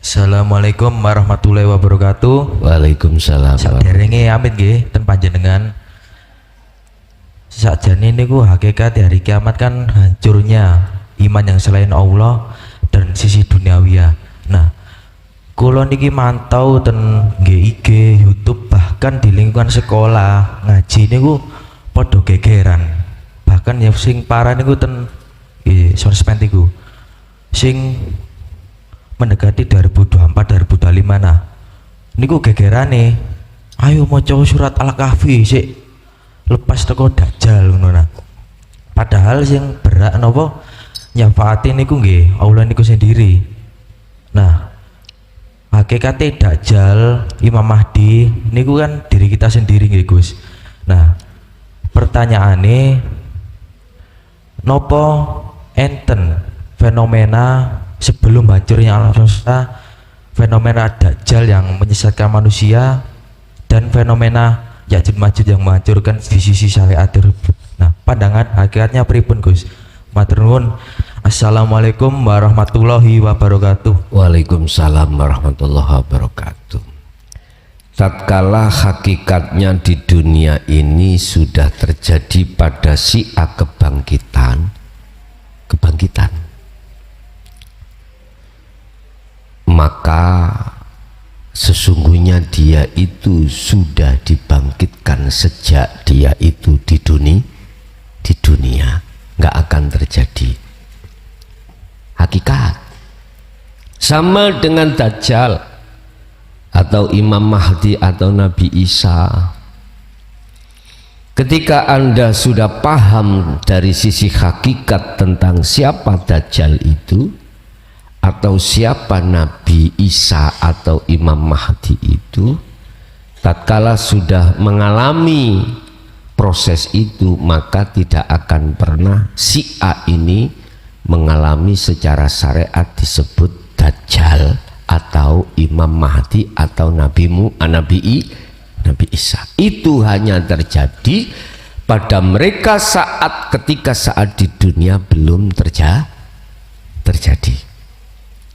Assalamualaikum warahmatullahi wabarakatuh. Waalaikumsalam. Saderenge amit nggih ten panjenengan. Sakjane niku hakikat hari kiamat kan hancurnya iman yang selain Allah dan sisi duniawiyah. Nah, kula niki mantau ten GIG, YouTube bahkan di lingkungan sekolah ngaji niku padha gegeran. Bahkan yang sing parah niku ten sosmed niku. Sing mendekati 2024-2025 nah niku gegerane ayo maca surat Al-Kahfi sik lepas teko dajjal ngono nah. Padahal sing berak napa nyafaati niku nggih Allah niku sendiri. Nah, hakikate dajjal Imam Mahdi niku kan diri kita sendiri nggih Gus. Nah, pertanyaane nopo enten fenomena sebelum hancurnya alam semesta, fenomena dajjal yang menyesatkan manusia dan fenomena Ya'juj Ma'juj yang menghancurkan di sisi syariat. Nah, pandangan hakikatnya pripun Gus? Matur nuwun. Assalamualaikum warahmatullahi wabarakatuh. Waalaikumsalam warahmatullahi wabarakatuh. Tatkala hakikatnya di dunia ini sudah terjadi pada Syiah kebangkitan, maka sesungguhnya dia itu sudah dibangkitkan sejak dia itu di dunia, nggak akan terjadi. Hakikat sama dengan Dajjal atau Imam Mahdi atau Nabi Isa. Ketika Anda sudah paham dari sisi hakikat tentang siapa Dajjal itu atau siapa Nabi Isa atau Imam Mahdi itu, tatkala sudah mengalami proses itu, maka tidak akan pernah Syiah ini mengalami secara syariat disebut Dajjal atau Imam Mahdi atau Nabi Isa. Itu hanya terjadi pada mereka ketika saat di dunia belum terjadi.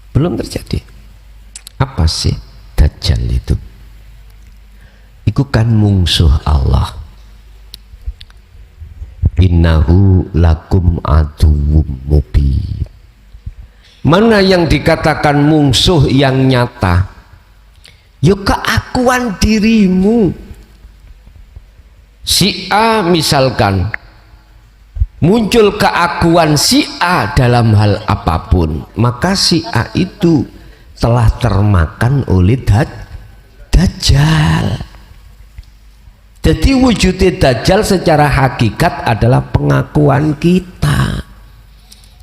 Belum terjadi. Apa sih Dajjal itu? Itu kan mungsuh Allah. Innahu lakum aduwwum mubin. Mana yang dikatakan mungsuh yang nyata? Ya keakuan dirimu. Syiah misalkan muncul keakuan Syiah dalam hal apapun, maka Syiah itu telah termakan oleh Dajjal. Jadi wujudnya Dajjal secara hakikat adalah pengakuan kita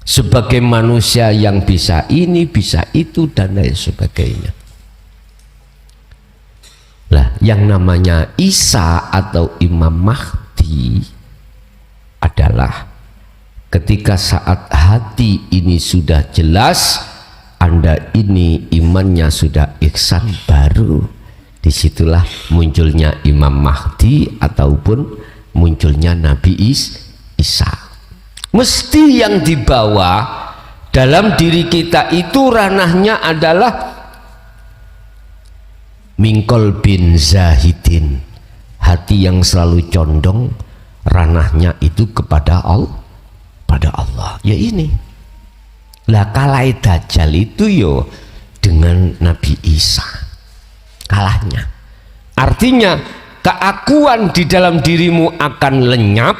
sebagai manusia yang bisa ini, bisa itu, dan lain sebagainya. Lah, yang namanya Isa atau Imam Mahdi adalah ketika saat hati ini sudah jelas, Anda ini imannya sudah ihsan, baru disitulah munculnya Imam Mahdi ataupun munculnya Nabi Isa. Mesti yang dibawa dalam diri kita itu ranahnya adalah mingkol bin zahidin, hati yang selalu condong, ranahnya itu kepada Allah. Ya ini lah, kalai Dajjal itu yo dengan Nabi Isa kalahnya. Artinya keakuan di dalam dirimu akan lenyap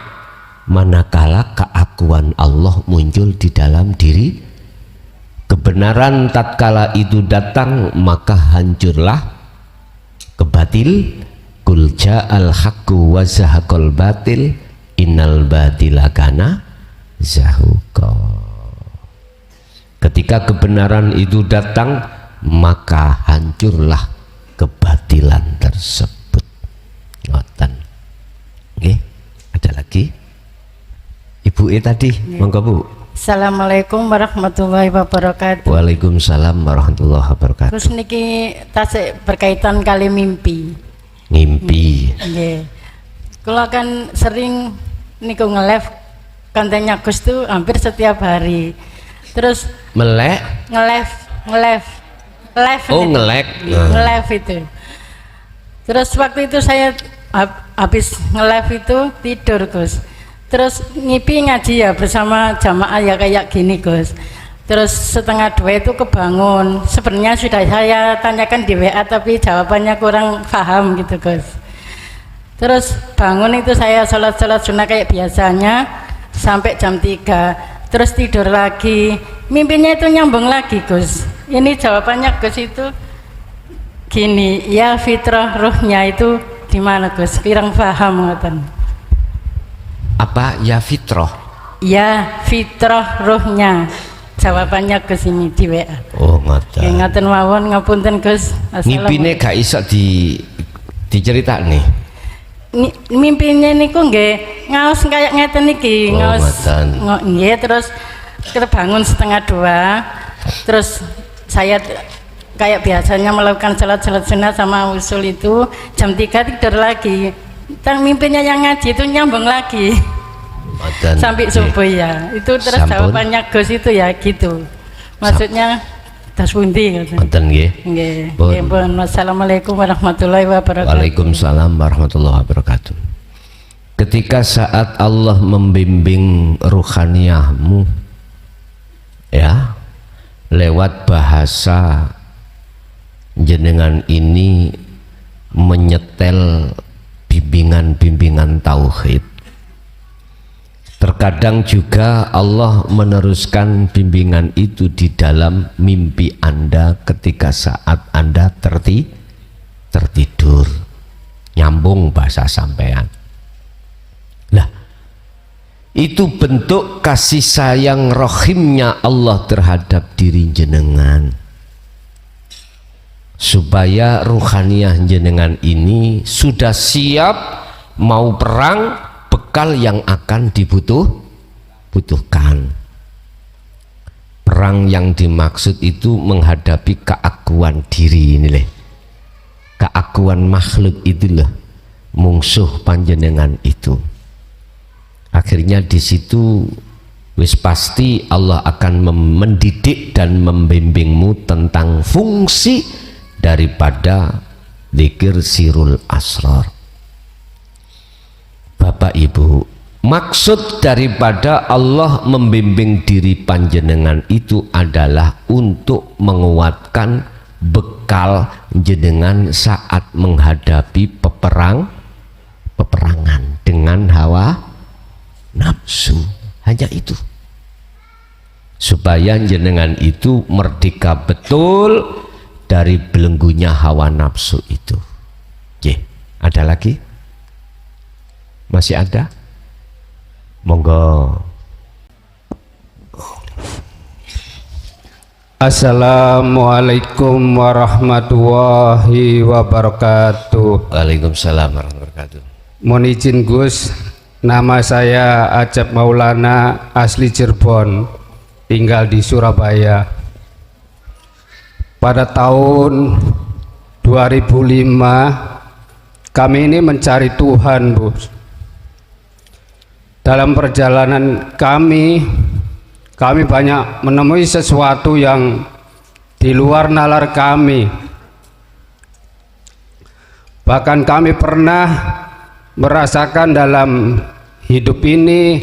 manakala keakuan Allah muncul di dalam diri. Kebenaran tatkala itu datang maka hancurlah kebatil. Qul ja'al haqqu wa zahaqal batil innal batila kana zahuqa. Ketika kebenaran itu datang maka hancurlah kebatilan tersebut. Ngoten. Nggih, ada lagi? Ibu tadi, monggo Bu. Assalamualaikum warahmatullahi wabarakatuh. Waalaikumsalam warahmatullahi wabarakatuh. Terus niki tasik berkaitan kali mimpi. Ngimpi. Nggih. Kula kan sering niku nge-live kontennya Gus tuh hampir setiap hari. Terus Melek nge-live live Oh, itu. nge-lag. Nge-live itu. Terus waktu itu saya habis nge-live itu tidur Gus. Terus ngipi ngaji ya bersama jamaah ya kayak gini Gus. Terus setengah 2 itu kebangun. Sebenarnya sudah saya tanyakan di WA tapi jawabannya kurang paham gitu Gus. Terus bangun itu saya sholat sunnah kayak biasanya sampai jam 3. Terus tidur lagi. Mimpinya itu nyambung lagi Gus. Ini jawabannya Gus itu gini, ya fitrah ruhnya itu di mana Gus? Kurang paham ngoten. Apa ya fitrah? Ya fitrah ruhnya. Jawabannya Gus ini di WA. Oh, ngoten. Nggih ngoten mawon ngapunten Gus. Mimpinya gak iso diceritakne. Mimpinya niku nggih ngaos kayak ngeten iki, Oh, ngaos. ngoten. Nggih, terus kita bangun setengah 2. Terus saya kayak biasanya melakukan salat sunnah sama usul itu jam 3 tidur lagi. Dan mimpinya yang ngaji itu nyambung lagi. Ngoten. Sampai subuh ya. Itu terus Sampun. jawabannya Gus itu ya gitu. Maksudnya das pundi ngoten. Ngoten nggih. Nggih. Pun. Nggih, pun. Wassalamualaikum warahmatullahi wabarakatuh. Waalaikumsalam warahmatullahi wabarakatuh. Ketika saat Allah membimbing ruhaniyahmu ya lewat bahasa jenengan ini menyetel bimbingan-bimbingan tauhid. Terkadang juga Allah meneruskan bimbingan itu di dalam mimpi Anda ketika saat Anda tertidur. Nyambung bahasa sampean. Lah, itu bentuk kasih sayang rohimnya Allah terhadap diri jenengan. Supaya ruhaniyah jenengan ini sudah siap mau perang, bekal yang akan dibutuhkan. Perang yang dimaksud itu menghadapi keakuan diri ini leh. Keakuan makhluk itulah mungsuh panjenengan itu. Akhirnya di situ wis pasti Allah akan mendidik dan membimbingmu tentang fungsi daripada zikir sirul asrar. Bapak Ibu, maksud daripada Allah membimbing diri panjenengan itu adalah untuk menguatkan bekal jenengan saat menghadapi peperangan dengan hawa nafsu. Hanya itu, supaya jenengan itu merdeka betul dari belenggunya hawa nafsu itu. Ada lagi? Masih ada? Monggo. Assalamualaikum warahmatullahi wabarakatuh. Waalaikumsalam warahmatullahi wabarakatuh. Mohon izin Gus, nama saya Acep Maulana, asli Cirebon, tinggal di Surabaya. Pada tahun 2005 kami ini mencari Tuhan, Bu. Dalam perjalanan kami banyak menemui sesuatu yang di luar nalar kami. Bahkan kami pernah merasakan dalam hidup ini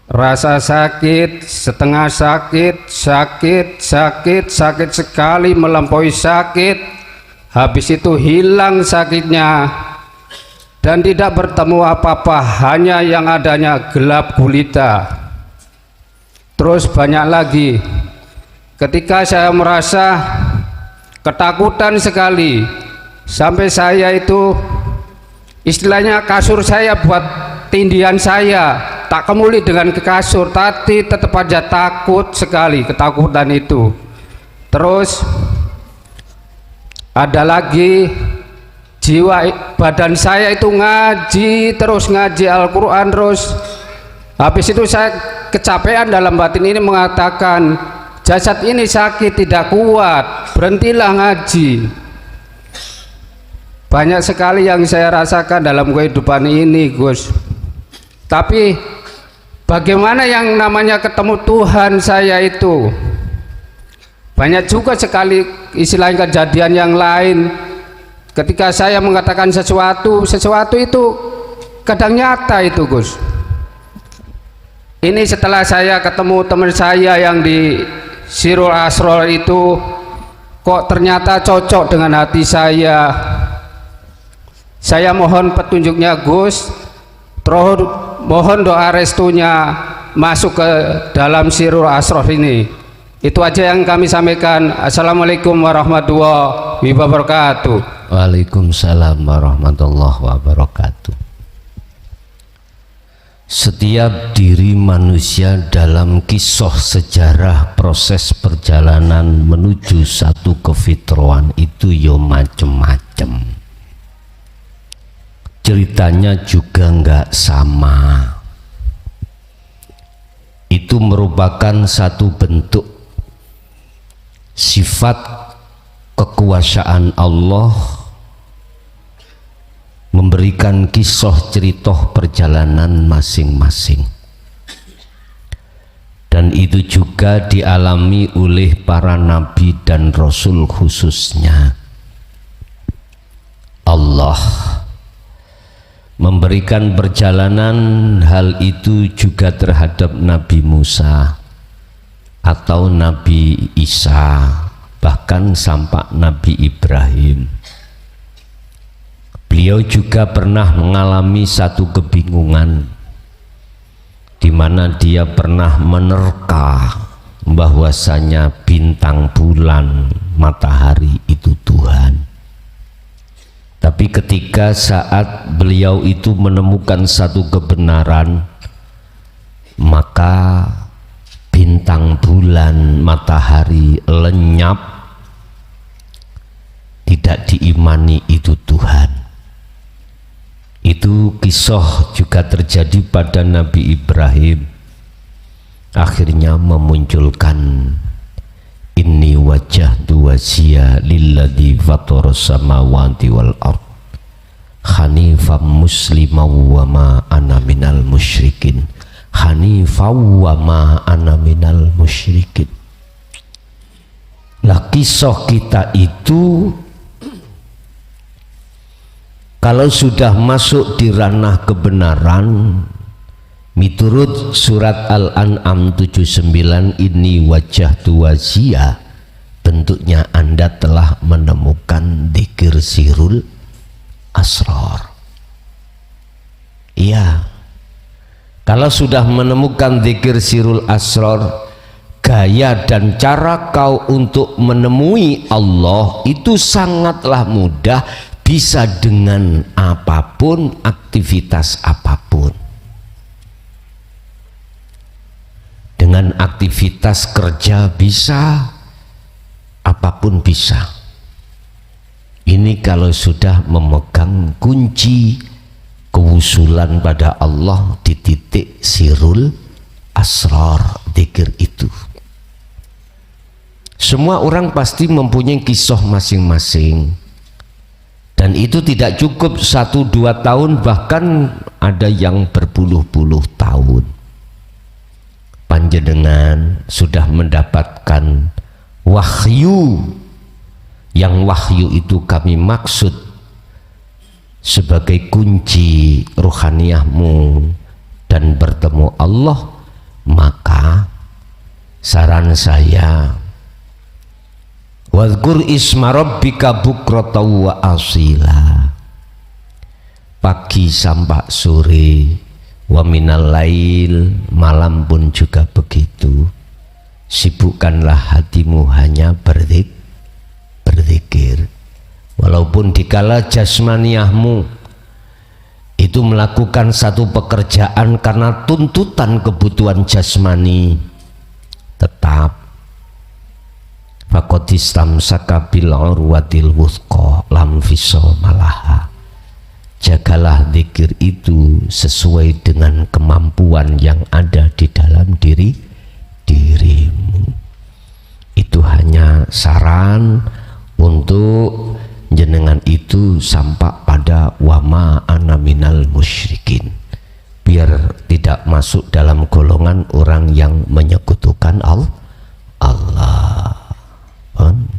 rasa sakit, setengah sakit, sakit sekali, melampaui sakit. Habis itu hilang sakitnya dan tidak bertemu apa-apa, hanya yang adanya gelap gulita. Terus banyak lagi ketika saya merasa ketakutan sekali, sampai saya itu istilahnya kasur saya buat tindian saya tak kemuli dengan ke kasur, tapi tetap aja takut sekali, ketakutan itu. Terus ada lagi jiwa badan saya itu ngaji terus, ngaji Al-Quran terus. Habis itu saya kecapean dalam batin ini mengatakan, jasad ini sakit, tidak kuat, berhentilah ngaji. Banyak sekali yang saya rasakan dalam kehidupan ini, Gus. Tapi bagaimana yang namanya ketemu Tuhan saya itu? banyak juga sekali istilahnya kejadian yang lain ketika saya mengatakan sesuatu itu kadang nyata itu Gus. Ini setelah saya ketemu teman saya yang di Sirul Asror itu, kok ternyata cocok dengan hati saya. Saya mohon petunjuknya Gus, terus mohon doa restunya masuk ke dalam Sirul Asror ini. Itu aja yang kami sampaikan. Assalamualaikum warahmatullahi wabarakatuh. Waalaikumsalam warahmatullahi wabarakatuh. Setiap diri manusia dalam kisah sejarah proses perjalanan menuju satu kefitrahan itu yo macem-macem. Ceritanya juga nggak sama. Itu merupakan satu bentuk sifat kekuasaan Allah memberikan kisah cerita perjalanan masing-masing, dan itu juga dialami oleh para nabi dan rasul khususnya. Allah memberikan perjalanan hal itu juga terhadap Nabi Musa atau Nabi Isa, bahkan sampai Nabi Ibrahim. Beliau juga pernah mengalami satu kebingungan di mana dia pernah menerka bahwasanya bintang, bulan, matahari itu Tuhan. Tapi ketika saat beliau itu menemukan satu kebenaran, maka bintang, bulan, matahari lenyap, tidak diimani itu Tuhan. Itu kisah juga terjadi pada Nabi Ibrahim. Akhirnya memunculkan inni wajjahtu wajhiya lilladzi fataras samawati wal ard hanifan musliman wa ma ana minal musyrikin. Hanifan wa ma ana minal musyrikin. Lah kisah kita itu kalau sudah masuk di ranah kebenaran, miturut surat Al-An'am 79, ini wajjahtu wajhiya, bentuknya Anda telah menemukan dzikir sirul asrar. Iya, kalau sudah menemukan dzikir sirul asrar, gaya dan cara kau untuk menemui Allah itu sangatlah mudah, bisa dengan apapun, aktivitas apapun. Dengan aktivitas kerja bisa, apapun bisa. Ini kalau sudah memegang kunci kewusulan pada Allah di titik sirul asrar, dzikir itu. Semua orang pasti mempunyai kisah masing-masing. Dan itu tidak cukup 1-2 tahun, bahkan ada yang berpuluh-puluh tahun. Panjenengan sudah mendapatkan wahyu, yang wahyu itu kami maksud sebagai kunci ruhaniyahmu dan bertemu Allah, maka saran saya, wadhkur isma rabbika bukratan wa asila, pagi sampai sore, wa minal lail, malam pun juga begitu. Sibukkanlah hatimu hanya berzikir, walaupun dikala jasmaniyahmu itu melakukan satu pekerjaan karena tuntutan kebutuhan jasmani, tetap faqad istamsaka bil urwatil wuthqa lam fisomalaha. Jagalah zikir itu sesuai dengan kemampuan yang ada di dalam dirimu. Itu hanya saran untuk jenengan itu sampai pada wama ana minal musyrikin, biar tidak masuk dalam golongan orang yang menyekutukan Allah.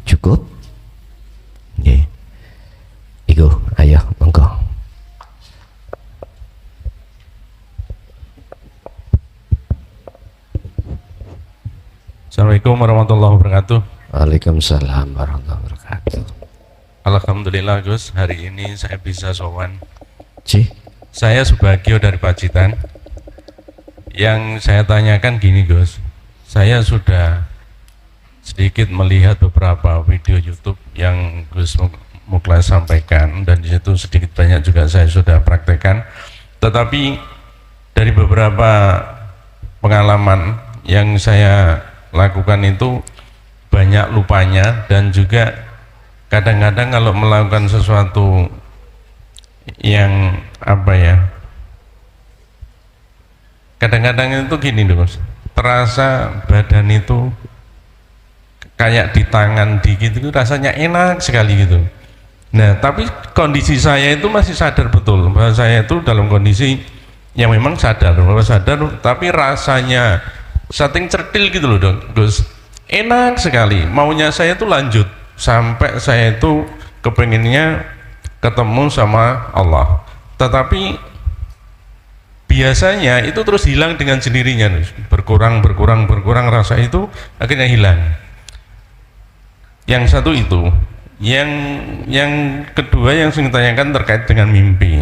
Cukup? Nggih. Iku, ayo monggo. Assalamualaikum warahmatullahi wabarakatuh. Waalaikumsalam warahmatullahi wabarakatuh. Alhamdulillah Gus, hari ini saya bisa sowan. Cih, Saya Subagio dari Pacitan. Yang saya tanyakan gini Gus, saya sudah sedikit melihat beberapa video YouTube yang Gus Muklas sampaikan, dan di situ sedikit banyak juga saya sudah praktekkan. Tetapi dari beberapa pengalaman yang saya lakukan itu banyak lupanya, dan juga kadang-kadang kalau melakukan sesuatu yang apa ya, kadang-kadang itu gini Mas, terasa badan itu kayak di tangan dikit itu rasanya enak sekali gitu. Nah tapi kondisi saya itu masih sadar betul bahwa saya itu dalam kondisi yang memang sadar tapi rasanya setting certil gitu loh dong Gus, enak sekali, maunya saya itu lanjut sampai saya itu kepenginnya ketemu sama Allah, tetapi biasanya itu terus hilang dengan sendirinya, berkurang rasa itu akhirnya hilang. Yang satu itu, yang kedua yang saya tanyakan terkait dengan mimpi.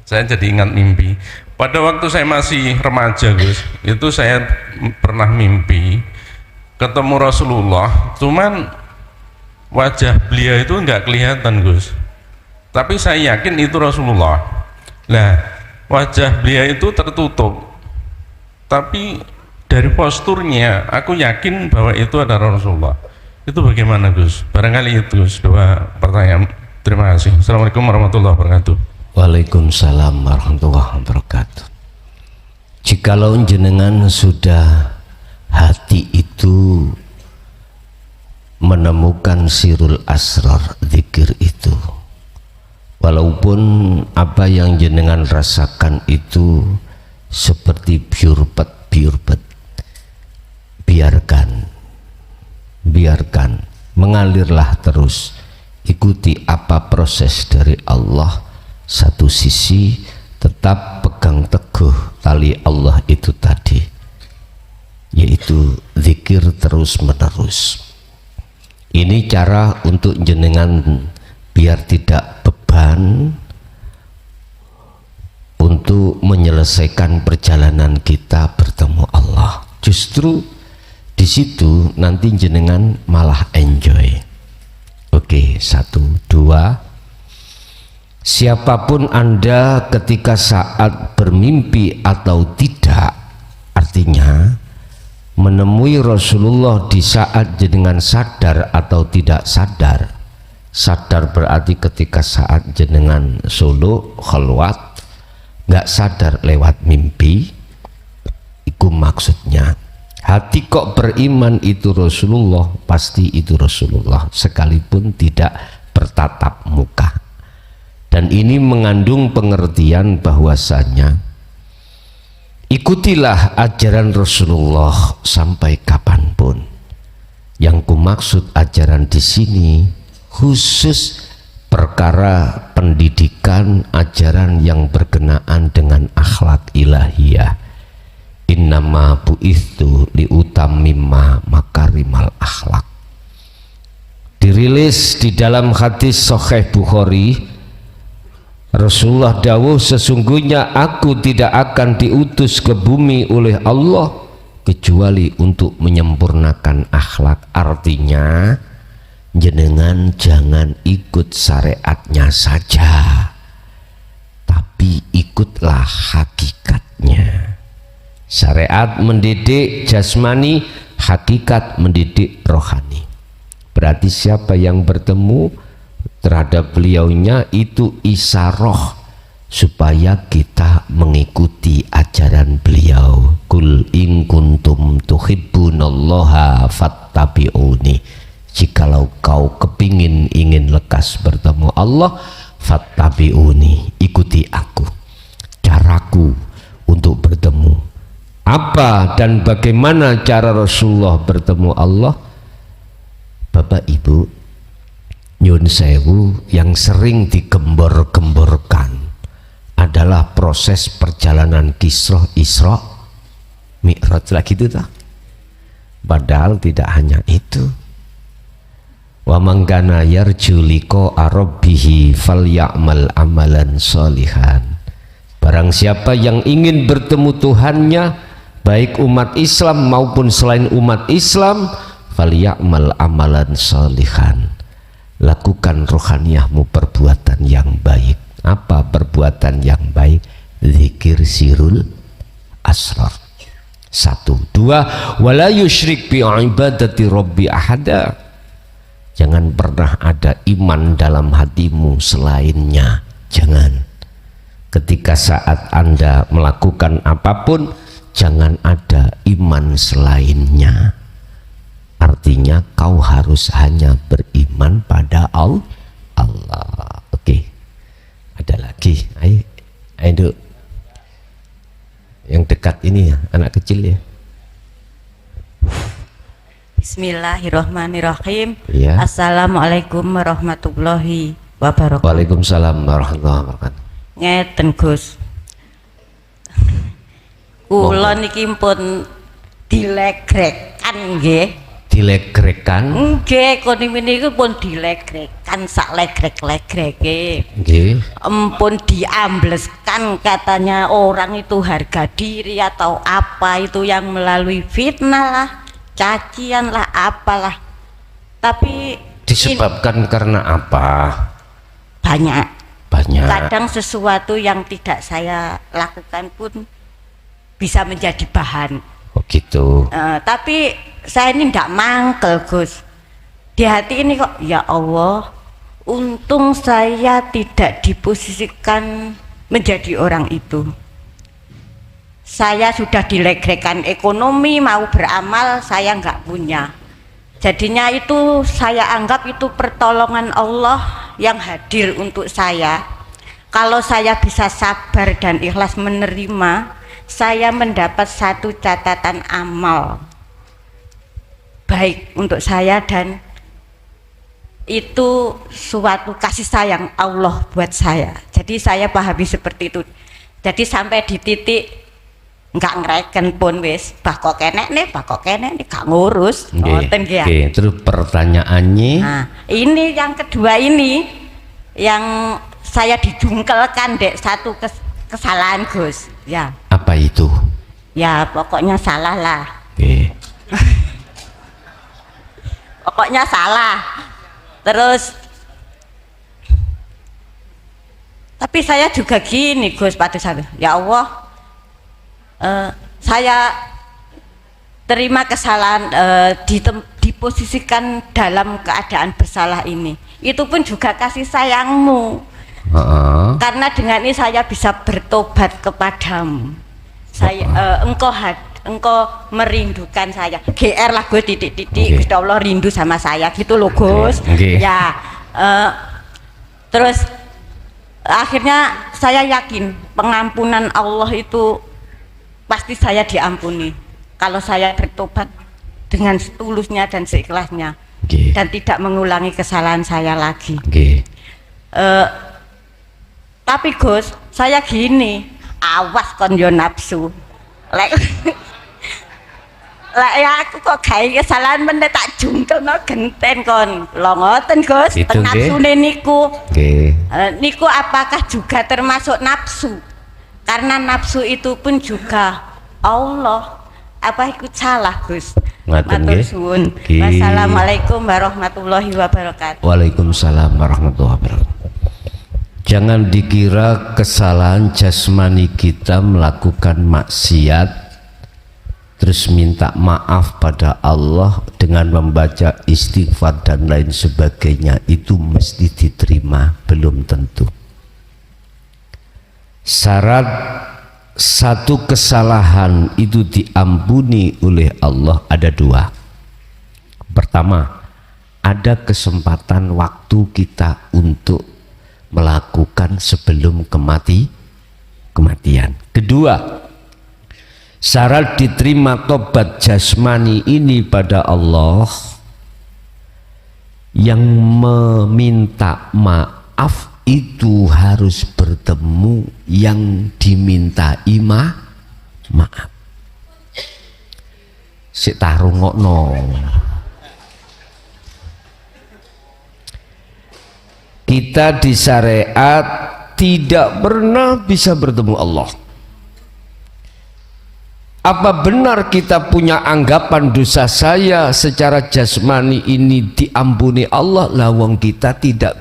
Saya jadi ingat mimpi. Pada waktu saya masih remaja Gus, itu saya pernah mimpi ketemu Rasulullah, cuman wajah beliau itu nggak kelihatan Gus, tapi saya yakin itu Rasulullah. Nah wajah beliau itu tertutup, tapi dari posturnya aku yakin bahwa itu adalah Rasulullah. Itu bagaimana Gus? Barangkali itu Gus, dua pertanyaan. Terima kasih. Assalamualaikum warahmatullahi wabarakatuh. Waalaikumsalam warahmatullahi wabarakatuh. Jikalau jenengan sudah hati itu menemukan sirul asrar zikir itu, walaupun apa yang jenengan rasakan itu seperti biurpet, biarkan mengalirlah terus, ikuti apa proses dari Allah. Satu sisi tetap pegang teguh tali Allah itu tadi, yaitu zikir terus menerus. Ini cara untuk jenengan biar tidak beban untuk menyelesaikan perjalanan kita bertemu Allah. Justru di situ nanti jenengan malah enjoy. Oke, 1, 2. Siapapun Anda ketika saat bermimpi atau tidak, artinya menemui Rasulullah di saat jenengan sadar atau tidak sadar. Sadar berarti ketika saat jenengan solo khalwat, nggak sadar lewat mimpi, itu maksudnya. Hati kok beriman itu Rasulullah, pasti itu Rasulullah sekalipun tidak bertatap muka. Dan ini mengandung pengertian bahwasanya ikutilah ajaran Rasulullah sampai kapanpun. Yang kumaksud ajaran di sini khusus perkara pendidikan, ajaran yang berkenaan dengan akhlak ilahiyah. Innama bu'ithu liutammima makarimal akhlak. Dirilis di dalam hadis Sahih Bukhari, Rasulullah dawuh, sesungguhnya aku tidak akan diutus ke bumi oleh Allah kecuali untuk menyempurnakan akhlak. Artinya jenengan jangan ikut syariatnya saja, tapi ikutlah hakikatnya. Syariat mendidik jasmani, hakikat mendidik rohani. Berarti siapa yang bertemu terhadap beliaunya itu isaroh supaya kita mengikuti ajaran beliau. Kul in kuntum tuhibbunallaha fattabi'uni. Jikalau kau kepingin ingin lekas bertemu Allah, fattabi'uni, ikuti aku. Caraku untuk bertemu. Apa dan bagaimana cara Rasulullah bertemu Allah? Bapak Ibu, nyun sewu, yang sering digembor-gemborkan adalah proses perjalanan Kisroh Isra Mi'raj lagi itu tak? Padahal tidak hanya itu. Wa man kana yarju liqa'a rabbih falyamal amalan sholihan. Barang siapa yang ingin bertemu Tuhannya, baik umat Islam maupun selain umat Islam, falyamal amalan sholihan. Lakukan rohaniyahmu perbuatan yang baik. Apa perbuatan yang baik? Zikir sirul asrar. 1. 2. Wala yusyrik bi ibadati rabbi ahada. Jangan pernah ada iman dalam hatimu selainnya. Jangan. Ketika saat Anda melakukan apapun, jangan ada iman selainnya. Artinya kau harus hanya beriman pada Allah. Oke. Ada lagi. Ayo. Yang dekat ini ya, anak kecil ya. Bismillahirrahmanirrahim. Ya. Assalamualaikum warahmatullahi wabarakatuh. Waalaikumsalam warahmatullahi wabarakatuh. Ngeten Gus, kula niki pun dilegrekan nggih. Dilegrekan? Nggih, konime niku pun dilegrekan sak legrek-legreke. Nggih. Empun diambleskan katanya orang itu harga diri atau apa itu yang melalui fitnah lah, cacian lah, apalah. Tapi Disebabkan karena apa? banyak. Banyak. Kadang sesuatu yang tidak saya lakukan pun bisa menjadi bahan. Oh gitu. Tapi saya ini tidak mangkel Gus. Di hati ini kok, ya Allah, untung saya tidak diposisikan menjadi orang itu. Saya sudah dilegrekan ekonomi, mau beramal saya nggak punya. Jadinya itu saya anggap itu pertolongan Allah yang hadir untuk saya. Kalau saya bisa sabar dan ikhlas menerima, saya mendapat satu catatan amal baik untuk saya, dan itu suatu kasih sayang Allah buat saya. Jadi saya pahami seperti itu. Jadi sampai di titik nggak ngereken pun wis, bah kok kenek nih gak ngurus. Oke, terus pertanyaannya, Nah, ini yang kedua ini yang saya dijungkelkan dek satu kesalahan Gus. Ya. apa itu? Ya pokoknya salah lah. Oke. Pokoknya salah. Terus tapi saya juga gini Gus, pada saat ya Allah, saya terima kesalahan, diposisikan dalam keadaan bersalah ini. Itu pun juga kasih sayangmu. Karena dengan ini saya bisa bertobat kepadamu. Saya engkau merindukan saya. GR lah gue titik-titik. Gusti Allah rindu sama saya gitu loh Gus. Ya. Terus akhirnya saya yakin pengampunan Allah itu pasti saya diampuni kalau saya bertobat dengan setulusnya dan seikhlasnya, dan tidak mengulangi kesalahan saya lagi. Tapi Gus, saya gini, awas kon yo nafsu. Lek ya aku kok gawe kesalahan meneh tak jungkelno genten kon. Lho ngoten Gus, nafsune niku. Niku apakah juga termasuk nafsu? Karena nafsu itu pun juga Allah. Apa ikut salah Gus? Matur suwun. Wassalamualaikum warahmatullahi wabarakatuh. Waalaikumsalam warahmatullahi wabarakatuh. Jangan dikira kesalahan jasmani kita melakukan maksiat terus minta maaf pada Allah dengan membaca istighfar dan lain sebagainya itu mesti diterima, belum tentu. Syarat satu kesalahan itu diampuni oleh Allah ada dua. Pertama, ada kesempatan waktu kita untuk melakukan sebelum kematian. Kedua, syarat diterima tobat jasmani ini pada Allah yang meminta maaf itu harus bertemu yang dimintai maaf. Sik tarungokno. Kita di syariat tidak pernah bisa bertemu Allah. Apa benar kita punya anggapan dosa saya secara jasmani ini diampuni Allah? Lawang kita tidak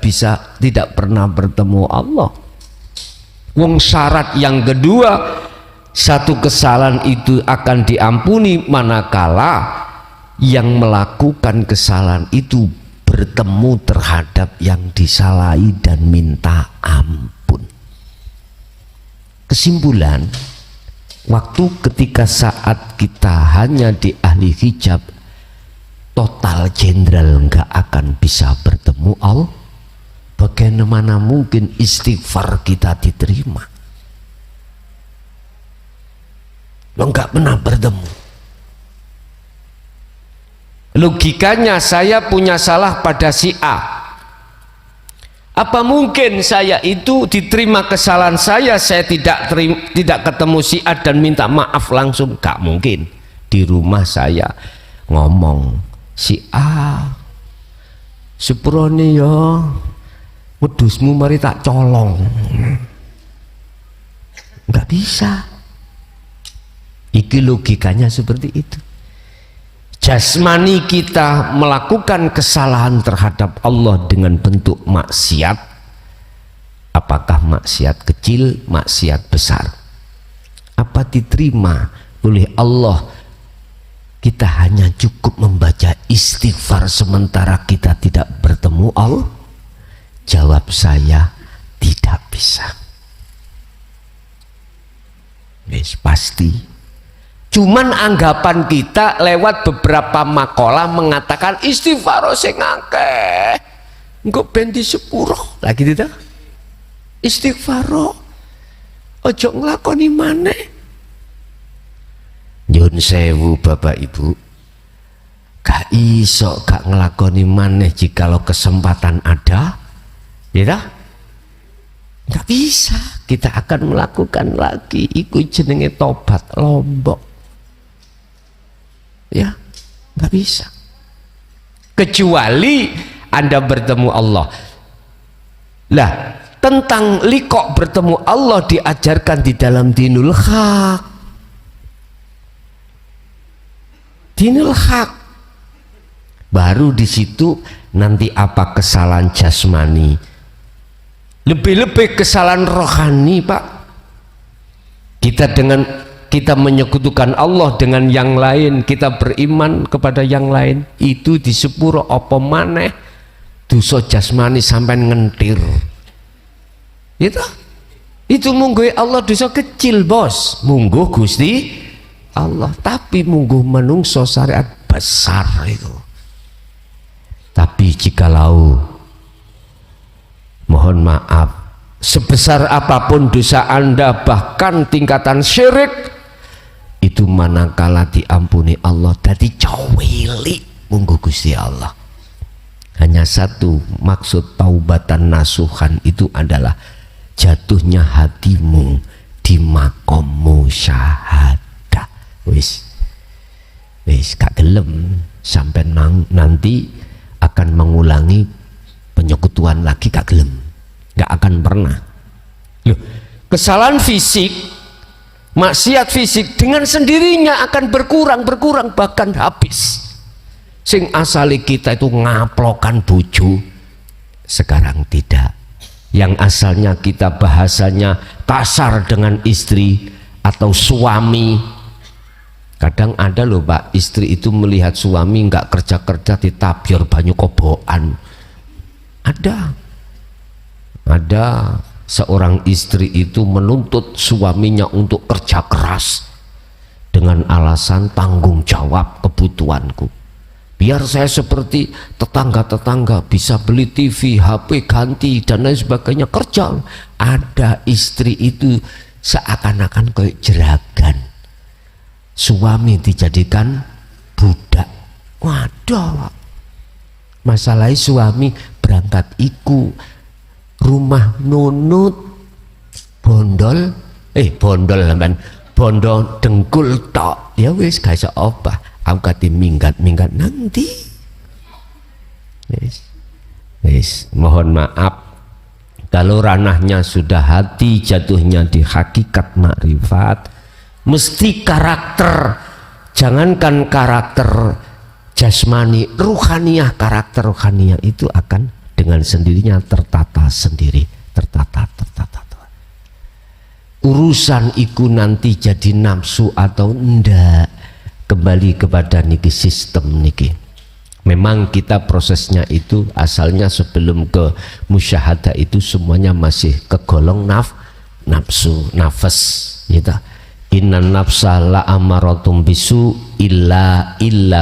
pernah bertemu Allah. Wong syarat yang kedua, satu kesalahan itu akan diampuni manakala yang melakukan kesalahan itu bertemu terhadap yang disalahi dan minta ampun. Kesimpulan, waktu ketika saat kita hanya di ahli hijab, total jenderal nggak akan bisa bertemu Allah. Bagaimana mungkin istighfar kita diterima? Lo nggak pernah bertemu. Logikanya saya punya salah pada si A. Apa mungkin saya itu diterima kesalahan saya tidak ketemu si A dan minta maaf langsung? Gak mungkin. Di rumah saya ngomong, si A, sepurone ya, wedhusmu mari tak colong. Gak bisa. Iki logikanya seperti itu. Jasmani kita melakukan kesalahan terhadap Allah dengan bentuk maksiat, apakah maksiat kecil, maksiat besar, apa diterima oleh Allah? Kita hanya cukup membaca istighfar sementara kita tidak bertemu Allah? Jawab saya, tidak bisa. Yes, pasti. Cuman anggapan kita lewat beberapa makalah mengatakan istighfar sing akeh engko ben disepuro lagi tidak istighfar ojo nglakoni maneh. Nyun sewu Bapak Ibu, gak iso gak nglakoni maneh jikalau kesempatan ada, ya gak bisa. Kita akan melakukan lagi, iku jenenge tobat lombok. Ya, nggak bisa. Kecuali Anda bertemu Allah. Lah, tentang liqo bertemu Allah diajarkan di dalam dinul haq. Dinul haq. Baru di situ nanti apa kesalahan jasmani. Lebih-lebih kesalahan rohani, Pak. Kita menyekutukan Allah dengan yang lain, kita beriman kepada yang lain, itu disepuro apa maneh dosa jasmani sampai ngentir. Itu mungguh Allah dosa kecil, Bos. Mungguh Gusti Allah, tapi mungguh menungso syariat besar itu. Tapi jikalau mohon maaf, sebesar apapun dosa Anda, bahkan tingkatan syirik, itu manakala diampuni Allah dadi cowili munggu Gusti Allah. Hanya satu maksud taubatan nasuhan itu adalah jatuhnya hatimu di makom musyahadah. Wis gak gelem sampai nanti akan mengulangi penyekutuan lagi, gak gelem, gak akan pernah. Loh, kesalahan fisik, maksiat fisik dengan sendirinya akan berkurang bahkan habis. Sing asali kita itu ngaplokan bojo, sekarang tidak. Yang asalnya kita bahasanya kasar dengan istri atau suami. Kadang ada loh Pak, istri itu melihat suami nggak kerja ditabyur banyu kobokan. Ada seorang istri itu menuntut suaminya untuk kerja keras dengan alasan tanggung jawab kebutuhanku, biar saya seperti tetangga-tetangga bisa beli TV, HP ganti dan lain sebagainya. Kerja. Ada istri itu seakan-akan kayak jeragan, suami dijadikan budak. Waduh, masalah suami berangkat iku rumah nunut bondol sampean bondo dengkul tok ya wis gak iso apa aku kate minggat nanti wis mohon maaf kalau ranahnya sudah hati, jatuhnya di hakikat makrifat, mesti karakter, jangankan karakter jasmani, ruhaniyah, karakter ruhaniyah itu akan dengan sendirinya tertata sendiri, tertata. Urusan iku nanti jadi nafsu atau ndak, kembali kepada niki sistem niki. Memang kita prosesnya itu asalnya sebelum ke musyahadah itu semuanya masih kegolong nafsu, nafas gitu. Inna nafsa la amaratum bisu illa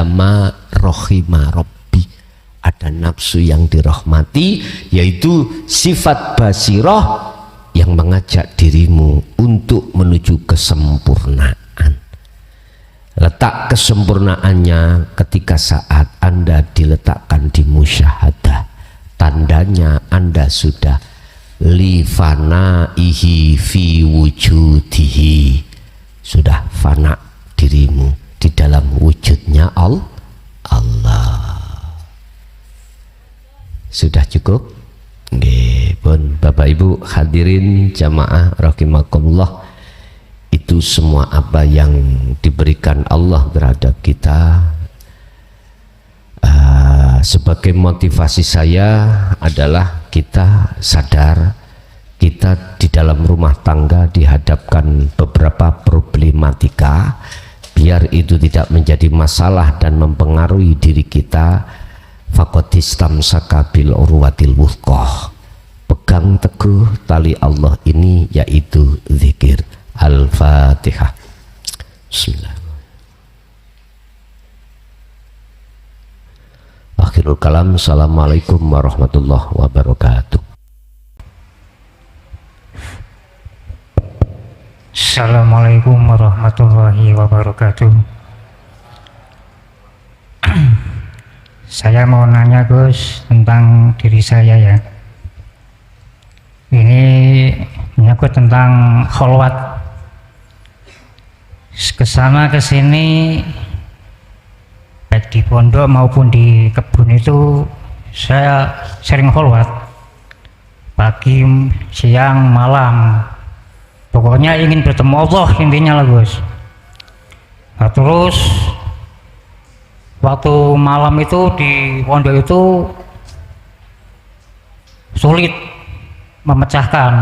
ma rohima rabbi. Ada nafsu yang dirahmati, yaitu sifat basiroh yang mengajak dirimu untuk menuju kesempurnaan. Letak kesempurnaannya ketika saat Anda diletakkan di musyahadah, tandanya Anda sudah li fanaihi fi wujudihi, sudah fana dirimu di dalam wujudnya Allah. Sudah cukup? Nggih, pun Bapak Ibu hadirin jamaah rahimakumullah, itu semua apa yang diberikan Allah terhadap kita sebagai motivasi saya adalah kita sadar kita di dalam rumah tangga dihadapkan beberapa problematika, biar itu tidak menjadi masalah dan mempengaruhi diri kita. Fakotistamsaka bil urwatil wuthqah, pegang teguh tali Allah ini, yaitu zikir. Al-Fatihah. Bismillah. Akhirul kalam. Assalamualaikum warahmatullahi wabarakatuh. Assalamualaikum warahmatullahi wabarakatuh. Saya mau nanya Gus tentang diri saya ya. Ini menyangkut tentang kholwat. Kesana kesini baik di pondok maupun di kebun itu saya sering kholwat, pagi, siang, malam, pokoknya ingin bertemu Allah intinya lah Gus. Nah, terus waktu malam itu di pondok itu sulit memecahkan,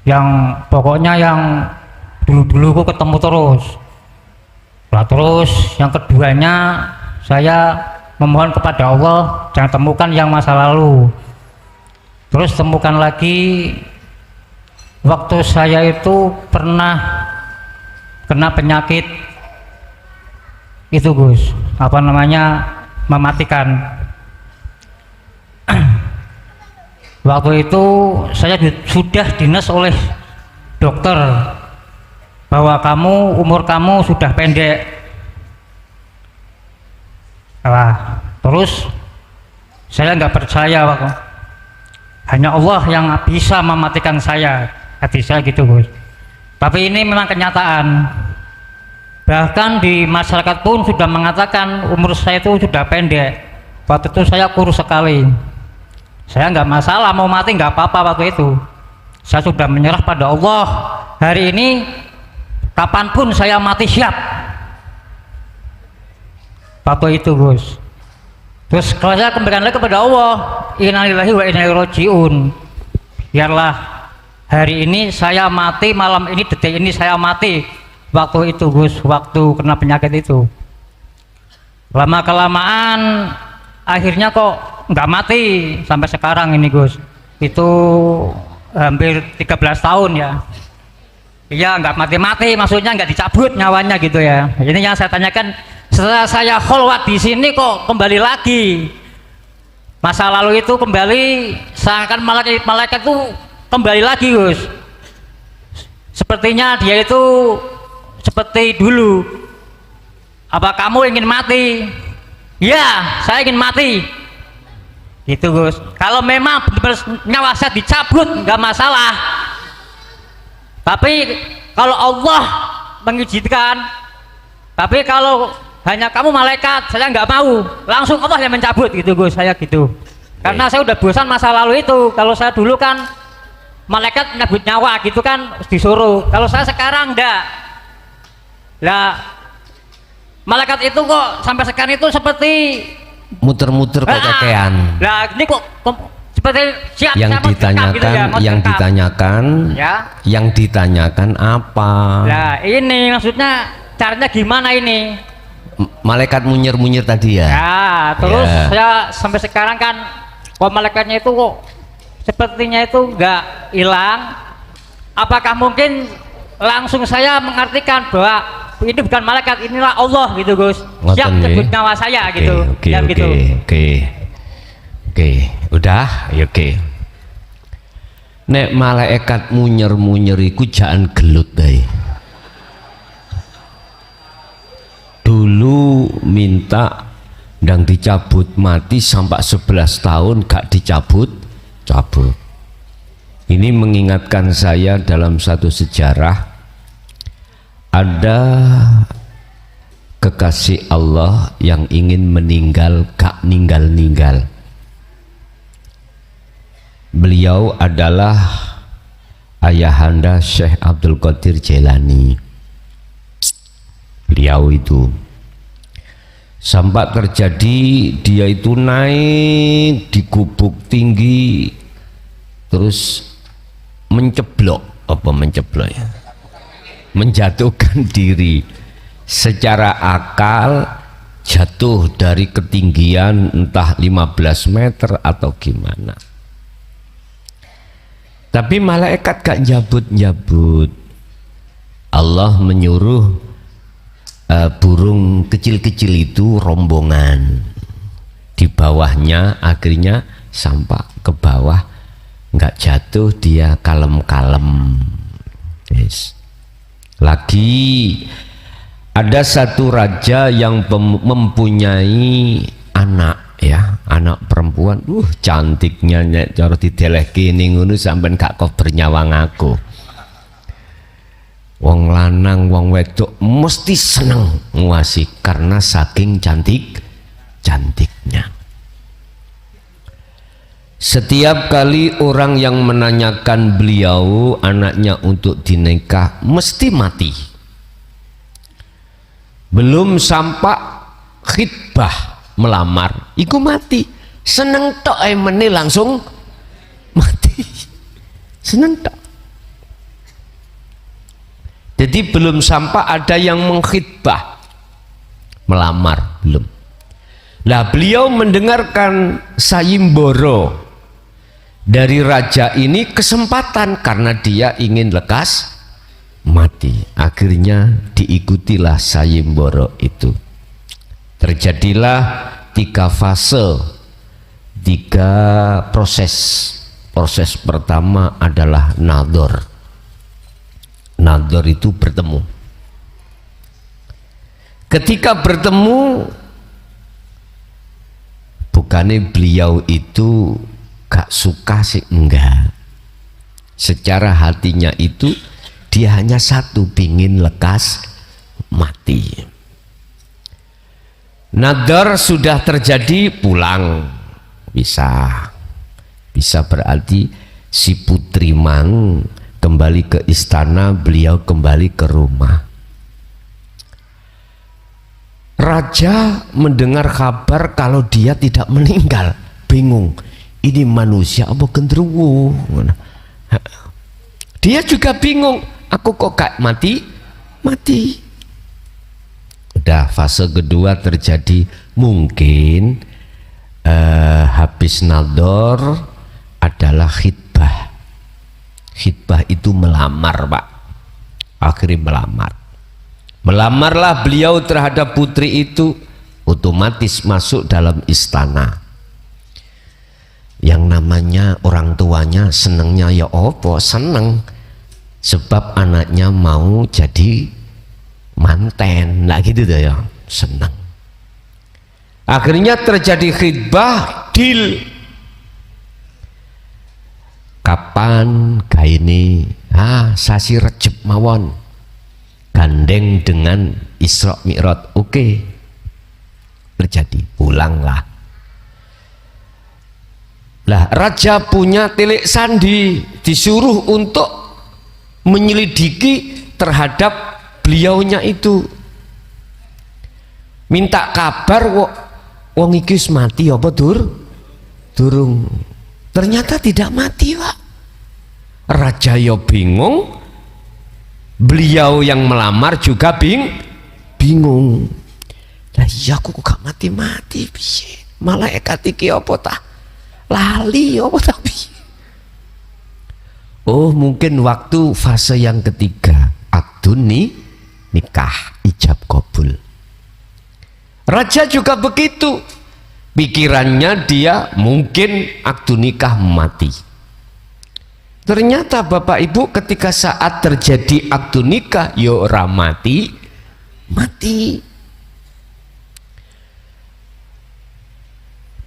yang pokoknya yang dulu-dulu aku ketemu terus. Nah, terus yang keduanya saya memohon kepada Allah jangan temukan yang masa lalu. Terus temukan lagi waktu saya itu pernah kena penyakit itu Gus, apa namanya, mematikan. Waktu itu saya sudah dinas oleh dokter bahwa umur kamu sudah pendek. Nah, terus saya nggak percaya waktu. Hanya Allah yang bisa mematikan saya, hati saya gitu Gus. Tapi ini memang kenyataan. Bahkan di masyarakat pun sudah mengatakan umur saya itu sudah pendek. Waktu itu saya kurus sekali. Saya nggak masalah mau mati, nggak apa-apa waktu itu. Saya sudah menyerah pada Allah. Hari ini kapanpun saya mati siap. Waktu itu Gus. Terus kalau saya kembalikan lagi kepada Allah, innalillahi wa inna ilaihi rajiun. Biarlah hari ini saya mati, malam ini, detik ini saya mati. Waktu itu Gus, waktu kena penyakit itu. Lama kelamaan akhirnya kok nggak mati sampai sekarang ini Gus. Itu hampir 13 tahun ya. Iya, nggak mati-mati, maksudnya nggak dicabut nyawanya gitu ya. Ini yang saya tanyakan, setelah saya kholwat di sini kok kembali lagi. Masa lalu itu kembali, seakan malaikat itu kembali lagi Gus. Sepertinya dia itu seperti dulu. Apa kamu ingin mati? Ya, saya ingin mati. Gitu Gus. Kalau memang benar-benar nyawa saya dicabut nggak masalah. Tapi kalau Allah mengizinkan, tapi kalau hanya kamu malaikat, saya nggak mau. Langsung Allah yang mencabut gitu Gus, saya gitu. Karena saya udah bosan masa lalu itu. Kalau saya dulu kan malaikat menyabut nyawa gitu kan disuruh. Kalau saya sekarang enggak. Lah malaikat itu kok sampai sekarang itu seperti muter-muter kekean. Lah ini kok seperti siap yang siap ditanyakan, gitu ya, yang cekap. ditanyakan, Ya. yang ditanyakan apa? Lah ini maksudnya caranya gimana ini? Malaikat munyir-munyir tadi ya? Ya, terus Ya. saya sampai sekarang kan kok malaikatnya itu kok sepertinya itu nggak hilang. Apakah mungkin langsung saya mengartikan bahwa ini bukan malaikat, inilah Allah gitu Gus. Siap Ngoten, nyebut nggih. nyawa saya gitu. Oke, Ya, oke, gitu. oke. Udah, ya oke. Nek malaikat munyer-munyer iku jangan gelut deh. Dulu minta ndang dicabut mati sampai 11 tahun gak dicabut, cabut. Ini mengingatkan saya dalam satu sejarah ada kekasih Allah yang ingin meninggal gak ninggal-ninggal. Beliau adalah ayahanda Syekh Abdul Qadir Jailani. Beliau itu sampai terjadi dia itu naik di gubuk tinggi terus menceblok ya, menjatuhkan diri secara akal, jatuh dari ketinggian entah 15 meter atau gimana. Tapi malaikat gak nyabut-nyabut. Allah menyuruh burung kecil-kecil itu rombongan di bawahnya, akhirnya sampai ke bawah nggak jatuh, dia kalem-kalem. Yes. Lagi ada satu raja yang mempunyai anak, ya, anak perempuan, cantiknya nek cara dideleh kene ngono sampean gak kok bernyawang aku. Wong lanang wong wedok mesti seneng nguasi karena saking cantiknya. Setiap kali orang yang menanyakan beliau anaknya untuk dinikah mesti mati. Belum sampai khitbah melamar iku mati. Seneng tok meneh langsung mati. Seneng tok. Jadi belum sampai ada yang mengkhitbah melamar, belum. Lah beliau mendengarkan sayimboro dari raja ini kesempatan karena dia ingin lekas mati. Akhirnya diikutilah sayimboro itu. Terjadilah 3 fase, 3 proses. Proses pertama adalah nador. Nador itu bertemu. Ketika bertemu, bukannya beliau itu gak suka sih, enggak. Secara hatinya itu dia hanya satu, pingin lekas mati. Nador sudah terjadi, pulang. Bisa berarti si putri mang kembali ke istana, beliau kembali ke rumah. Raja mendengar kabar kalau dia tidak meninggal, bingung, ini manusia apa gendruwo? Dia juga bingung, aku kok gak mati? Udah fase kedua terjadi, mungkin habis nador adalah khitbah. Khitbah itu melamar, Pak. Akhirnya melamarlah beliau terhadap putri itu, otomatis masuk dalam istana. Yang namanya orang tuanya senengnya ya opo, seneng sebab anaknya mau jadi manten, nah gitu deh ya, seneng. Akhirnya terjadi khitbah deal. Kapan kaini? Sasi Rejab mawon. Gandeng dengan Isra Mi'raj. Oke. Terjadi. Pulanglah. Lah raja punya tilik sandi, disuruh untuk menyelidiki terhadap beliaunya itu. Minta kabar kok wong iki wis mati apa durung. Ternyata tidak mati, Pak. Raja yo bingung, beliau yang melamar juga bingung. Lah iya aku kok gak mati-mati piye? Malaikat iki apa ta? Lali apa ta piye? Oh, mungkin waktu fase yang ketiga, akdun nikah, ijab kabul. Raja juga begitu. Pikirannya dia mungkin akdu nikah mati. Ternyata Bapak Ibu ketika saat terjadi akdu nikah yo ora mati.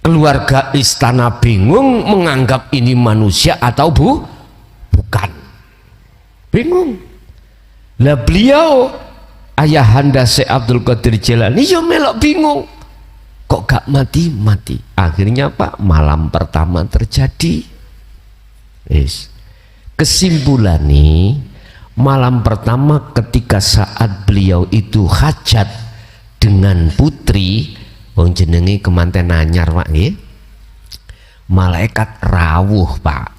Keluarga istana bingung, menganggap ini manusia atau bukan. Bingung. Lah beliau Ayahanda Syekh Abdul Qadir Jailani yo melok bingung. Kok gak mati? Akhirnya Pak, malam pertama terjadi. Kesimpulannya, malam pertama ketika saat beliau itu hajat dengan putri, wong jenenge kemanten anyar Pak nggih. Malaikat rawuh Pak.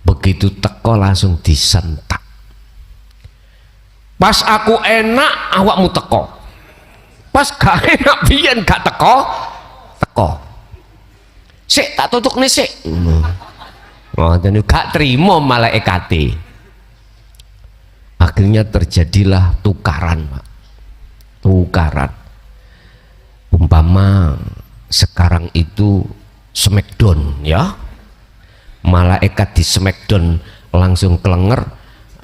Begitu teko langsung disentak. Pas aku enak, awakmu teko. Pas gak enak biyen gak teko. Sik tak tutukne sik. Ngoten gak trimo malaikate. Akhirnya terjadilah tukaran, Pak. Tukaran. Umpama sekarang itu smackdown ya. Malaikat di smackdown langsung kelenger,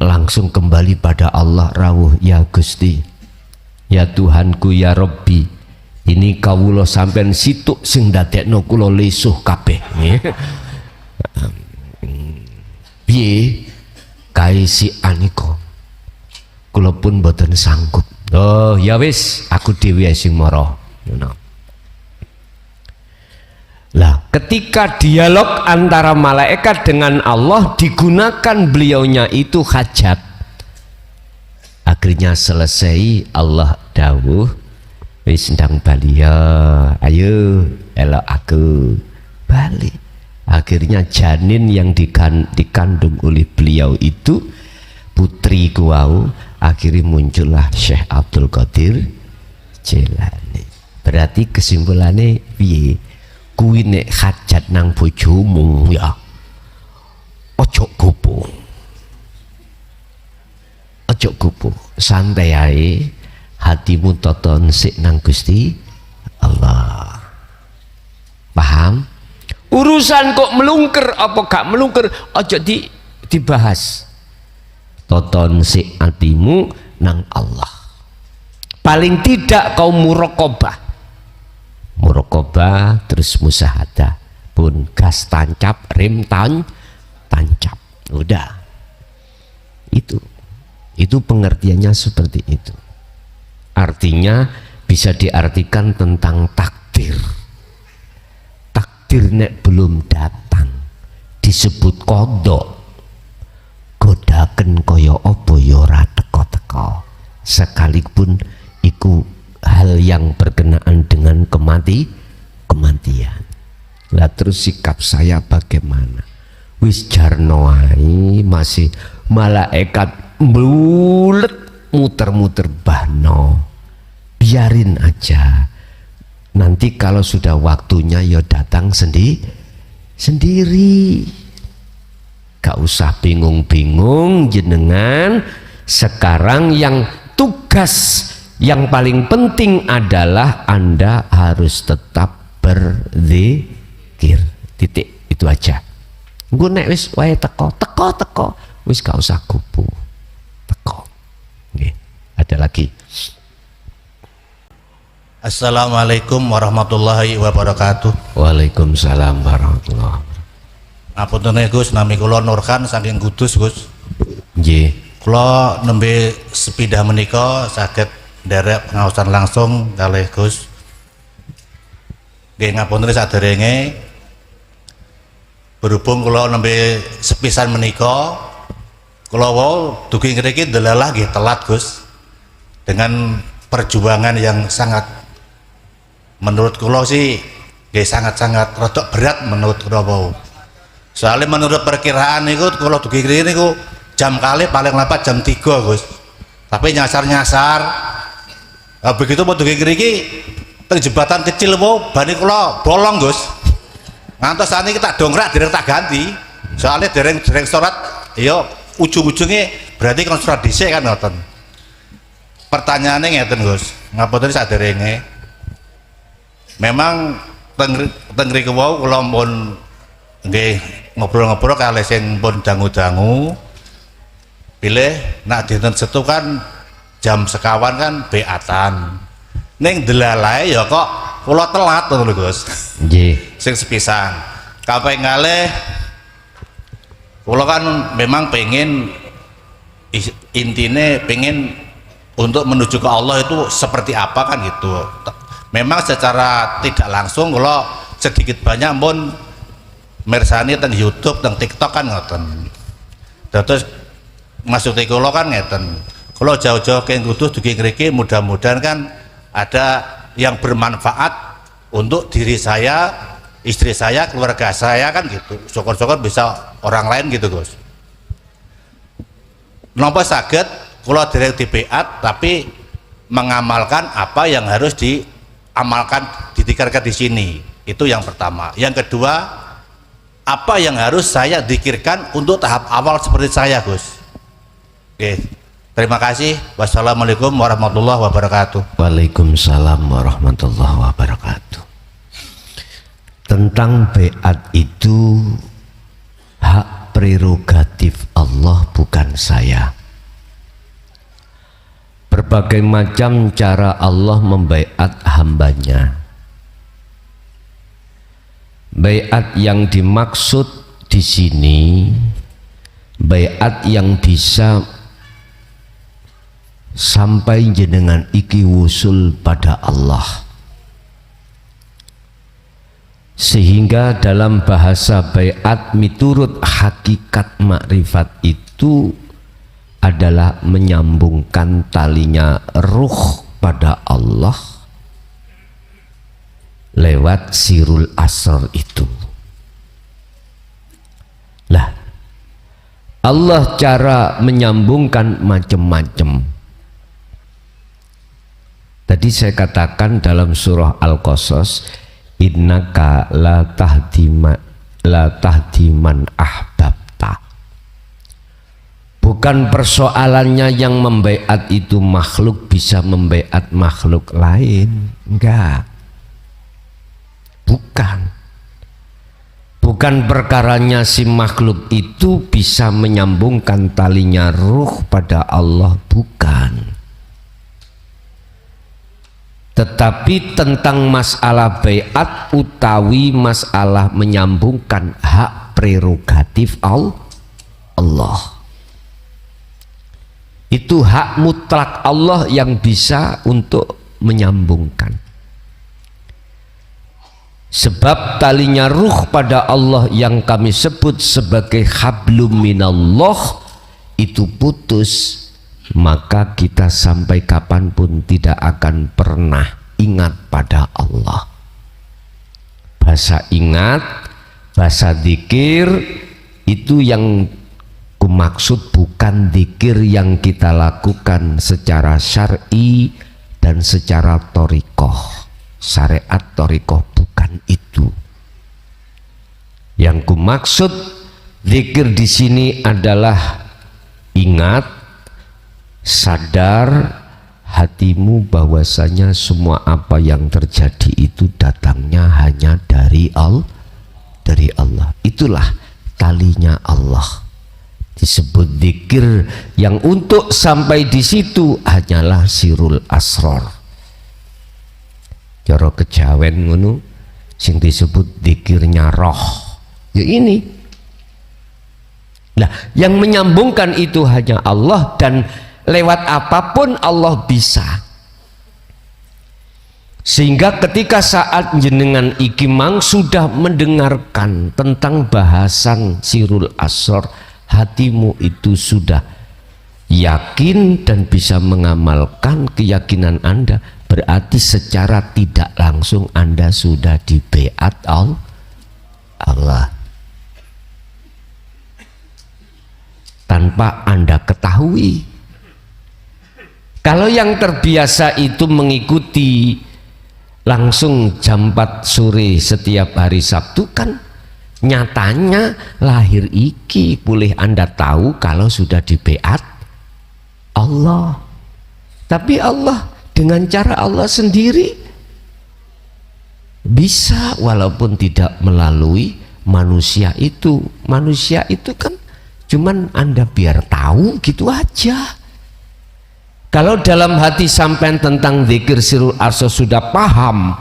langsung kembali pada Allah rawuh, ya Gusti. Ya Tuhanku ya Rabbi, ini kawula sampean situk sing ndadekno kula lesuh kabeh. Piye kae si anika? Kula pun mboten sanggup. Oh, ya wis, aku dhewe sing mara. Lah, ketika dialog antara malaikat dengan Allah digunakan beliaunya itu hajat. Akhirnya selesai, Allah dawuh, wis ndang bali ya, ayo elok aku balik. Akhirnya janin yang dikandung oleh beliau itu putri kuau, akhirnya muncullah Syekh Abdul Qadir Jailani. Berarti kesimpulannya piye? Kuwi nek hajat nang bojomu ya ojo gopo. Ojo gopo, santai ae, hatimu toton sik nang Gusti Allah. Paham? Urusan kok melungker apa gak melungker ojo dibahas. Toton sik hatimu nang Allah. Paling tidak kau muraqabah terus musahadah, pun gas tancap, rem tancap, udah itu pengertiannya seperti itu. Artinya bisa diartikan tentang takdir nek belum datang disebut kodok, godaken kaya apa ya ora teko-teko, sekalipun iku hal yang berkenaan dengan kematian. Lah terus sikap saya bagaimana? Wis jarno ae, masih malaikat mbulet muter-muter bahno. Biarin aja. Nanti kalau sudah waktunya ya datang sendiri. Gak usah bingung-bingung jenengan. Sekarang yang tugas yang paling penting adalah Anda harus tetap berzikir. Titik, itu aja. Gue nek wis wae teko wis gak usah kupu. Teko. Nggih. Ada lagi. Assalamualaikum warahmatullahi wabarakatuh. Waalaikumsalam warahmatullahi wabarakatuh. Ngapunten Gus, nami kula Nurkan saking Kudus Gus. Nggih. Kula nembe sepindah menika saged nderek pengaosan langsung kalih Gus. Nggih ngapunten saderenge berhubung kula nembe sepisan menika kula wau dugi ngriki delalah nggih telat Gus. Dengan perjuangan yang sangat menurut kula sih nggih sangat-sangat rodok berat menurut kula wau. Soalnya menurut perkiraan niku kula dugi ngriki niku jam kali paling lambat jam 3 Gus. Tapi nyasar-nyasar. Nah, begitu mau dugi ngriki teng jembatan kecil wau bani kula bolong Gus. Ngantos saat ini tak dongkrak dereng tak ganti. Soalnya dereng sholat ya ujung-ujungnya berarti kon sholat dhisik kan ngoten. Pertanyaannya ngeten Gus, ngapunten saderenge. Memang teng mriku wau kula pun nggih ngobrol-ngobrol kalih sing pun dangu-dangu. Pilih nak dinten Setu kan jam sekawan kan beatan. Ning delalae ya kok kula telat ngono lho Gus. Nggih. Sing sepisan. Kaping kalih kula kan memang pengen intine pengen untuk menuju ke Allah itu seperti apa kan gitu. Memang secara tidak langsung kalau sedikit banyak pun mirsani teng YouTube, teng TikTok kan ngoten. Terus maksud kula kan ngeten. Kalau jauh-jauh ke Kudus dugi ngriki mudah-mudahan kan ada yang bermanfaat untuk diri saya, istri saya, keluarga saya kan gitu. Syukur-syukur bisa orang lain gitu Gus. Napa saged kula dereng dibeat tapi mengamalkan apa yang harus diamalkan didikirkan di sini. Itu yang pertama. Yang kedua, apa yang harus saya dikirkan untuk tahap awal seperti saya Gus. Oke, terima kasih. Wassalamualaikum warahmatullahi wabarakatuh. Waalaikumsalam warahmatullahi wabarakatuh. Tentang beat itu hak prerogatif Allah, bukan saya. Berbagai macam cara Allah membaiat hambanya. Baiat yang dimaksud di sini baiat yang bisa sampai jenengan iki wusul pada Allah. Sehingga dalam bahasa baiat miturut hakikat makrifat itu adalah menyambungkan talinya ruh pada Allah lewat sirul asrar itu. Lah, Allah cara menyambungkan macam-macam. Tadi saya katakan dalam surah Al-Qasas, innaka la tahdi man ahbabta. Bukan persoalannya yang membaiat itu makhluk bisa membaiat makhluk lain, enggak. Bukan perkaranya si makhluk itu bisa menyambungkan talinya ruh pada Allah, bukan. Tetapi tentang masalah baiat utawi masalah menyambungkan hak prerogatif Allah. Itu hak mutlak Allah yang bisa untuk menyambungkan. Sebab talinya ruh pada Allah yang kami sebut sebagai hablum minallah itu putus, maka kita sampai kapanpun tidak akan pernah ingat pada Allah. Bahasa ingat, bahasa dzikir itu yang kumaksud bukan dzikir yang kita lakukan secara syar'i dan secara thariqah. Syariat thariqah bukan itu. Yang kumaksud dzikir di sini adalah ingat, sadar hatimu bahwasanya semua apa yang terjadi itu datangnya hanya dari Allah. Itulah talinya Allah. Disebut dzikir yang untuk sampai di situ hanyalah sirul asrar. cara kejawen ngono sing disebut dzikirnya roh. Ya ini. Nah, yang menyambungkan itu hanya Allah, dan lewat apapun Allah bisa. Sehingga ketika saat jenengan iki mang sudah mendengarkan tentang bahasan Sirul Asrar, hatimu itu sudah yakin dan bisa mengamalkan keyakinan Anda, berarti secara tidak langsung Anda sudah di beat Allah tanpa Anda ketahui. Kalau yang terbiasa itu mengikuti langsung jam 4 sore setiap hari Sabtu, kan nyatanya lahir iki boleh Anda tahu kalau sudah di beat Allah. Tapi Allah dengan cara Allah sendiri bisa, walaupun tidak melalui manusia itu. Manusia itu kan cuman Anda biar tahu gitu aja. Kalau dalam hati sampean tentang zikir Sirul Asrar sudah paham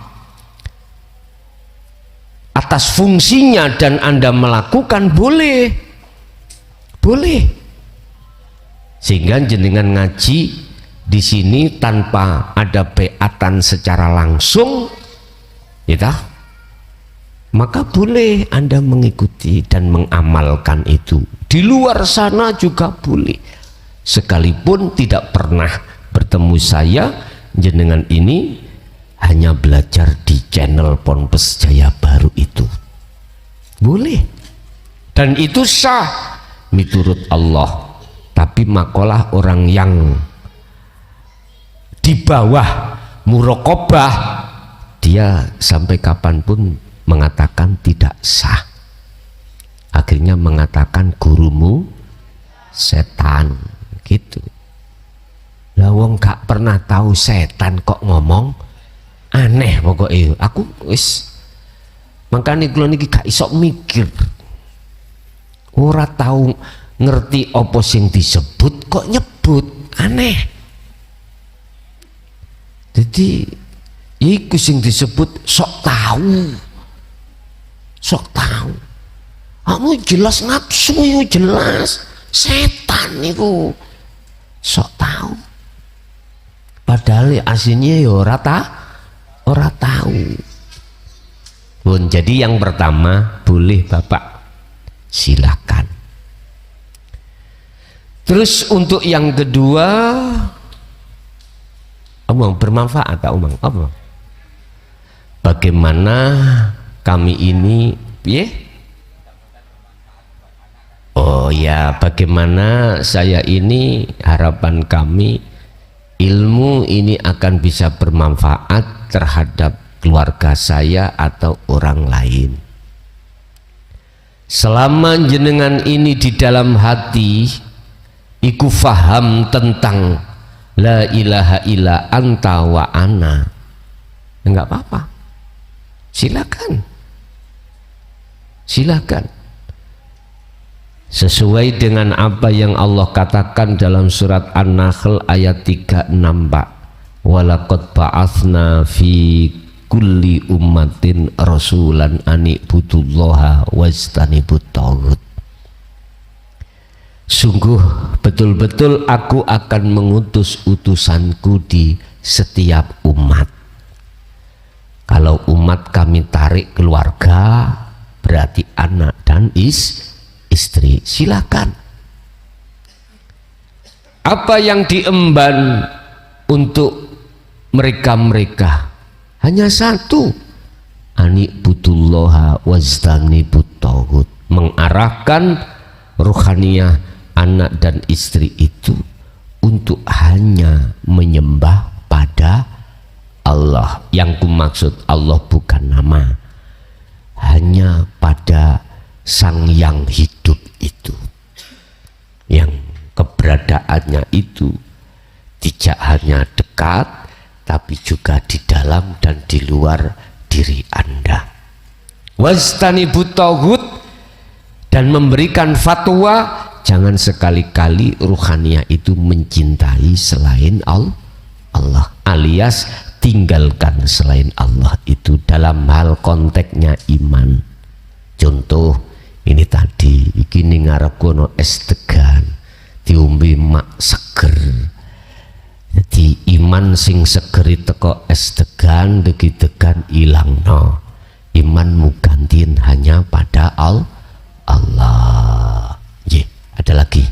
atas fungsinya dan Anda melakukan, boleh. Sehingga jenengan ngaji di sini tanpa ada beatan secara langsung, ya, maka boleh Anda mengikuti dan mengamalkan itu. Di luar sana juga boleh. Sekalipun tidak pernah bertemu saya, jenengan ini hanya belajar di channel Ponpes Jaya Baru itu boleh, dan itu sah miturut Allah. Tapi makalah orang yang di bawah muraqabah, dia sampai kapanpun mengatakan tidak sah, akhirnya mengatakan gurumu setan gitu. Lah wong gak pernah tahu setan kok ngomong, aneh pokoknya. Aku wis makanya kula niki gak iso mikir, ora tahu ngerti apa sing disebut kok nyebut, aneh. Jadi iku sing disebut sok tahu. Kamu jelas nafsu itu, jelas setan itu sok tahu, padahal aslinya ya ora tahu. Bun, jadi yang pertama boleh Bapak, silakan. Terus untuk yang kedua, omong bermanfaat tak omong apa? Bagaimana kami ini, oh ya, bagaimana saya ini, harapan kami ilmu ini akan bisa bermanfaat terhadap keluarga saya atau orang lain. Selama jenengan ini di dalam hati iku faham tentang la ilaha illa anta wa ana, enggak apa-apa, silakan sesuai dengan apa yang Allah katakan dalam surat An-Nahl ayat 36, walaqad ba'atsna fi kulli ummatin rasulan ani'budullaha wajtanibut taghut. Sungguh betul-betul aku akan mengutus utusanku di setiap umat. Kalau umat kami tarik keluarga, berarti anak dan istri, silakan. Apa yang diemban untuk mereka-mereka hanya satu, ani'budullaha wajtanibut taghut, mengarahkan ruhaniyah anak dan istri itu untuk hanya menyembah pada Allah. Yang kumaksud Allah bukan nama, hanya pada Sang yang hidup itu, yang keberadaannya itu tidak hanya dekat tapi juga di dalam dan di luar diri Anda. Wajtanibut taghut, dan memberikan fatwa jangan sekali-kali ruhaniyah itu mencintai selain Allah, alias tinggalkan selain Allah itu dalam hal konteksnya iman. Contoh ini tadi iki ning ngarep kono es degan diombe mak seger. Jadi iman sing segeri teko es degan degan ilangno. Imanmu gantiin hanya pada Allah. Ada lagi.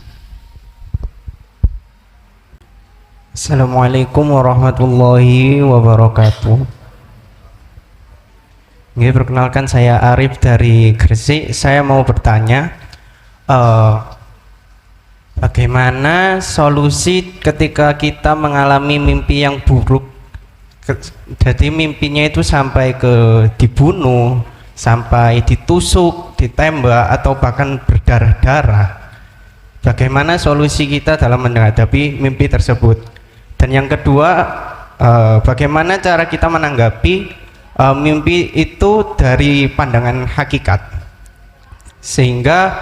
Assalamualaikum warahmatullahi wabarakatuh. Perkenalkan, saya Arif dari Gresik. Saya mau bertanya, bagaimana solusi ketika kita mengalami mimpi yang buruk? Jadi mimpinya itu sampai ke dibunuh, sampai ditusuk, ditembak, atau bahkan berdarah-darah. Bagaimana solusi kita dalam menghadapi mimpi tersebut? Dan yang kedua, bagaimana cara kita menanggapi mimpi itu dari pandangan hakikat, sehingga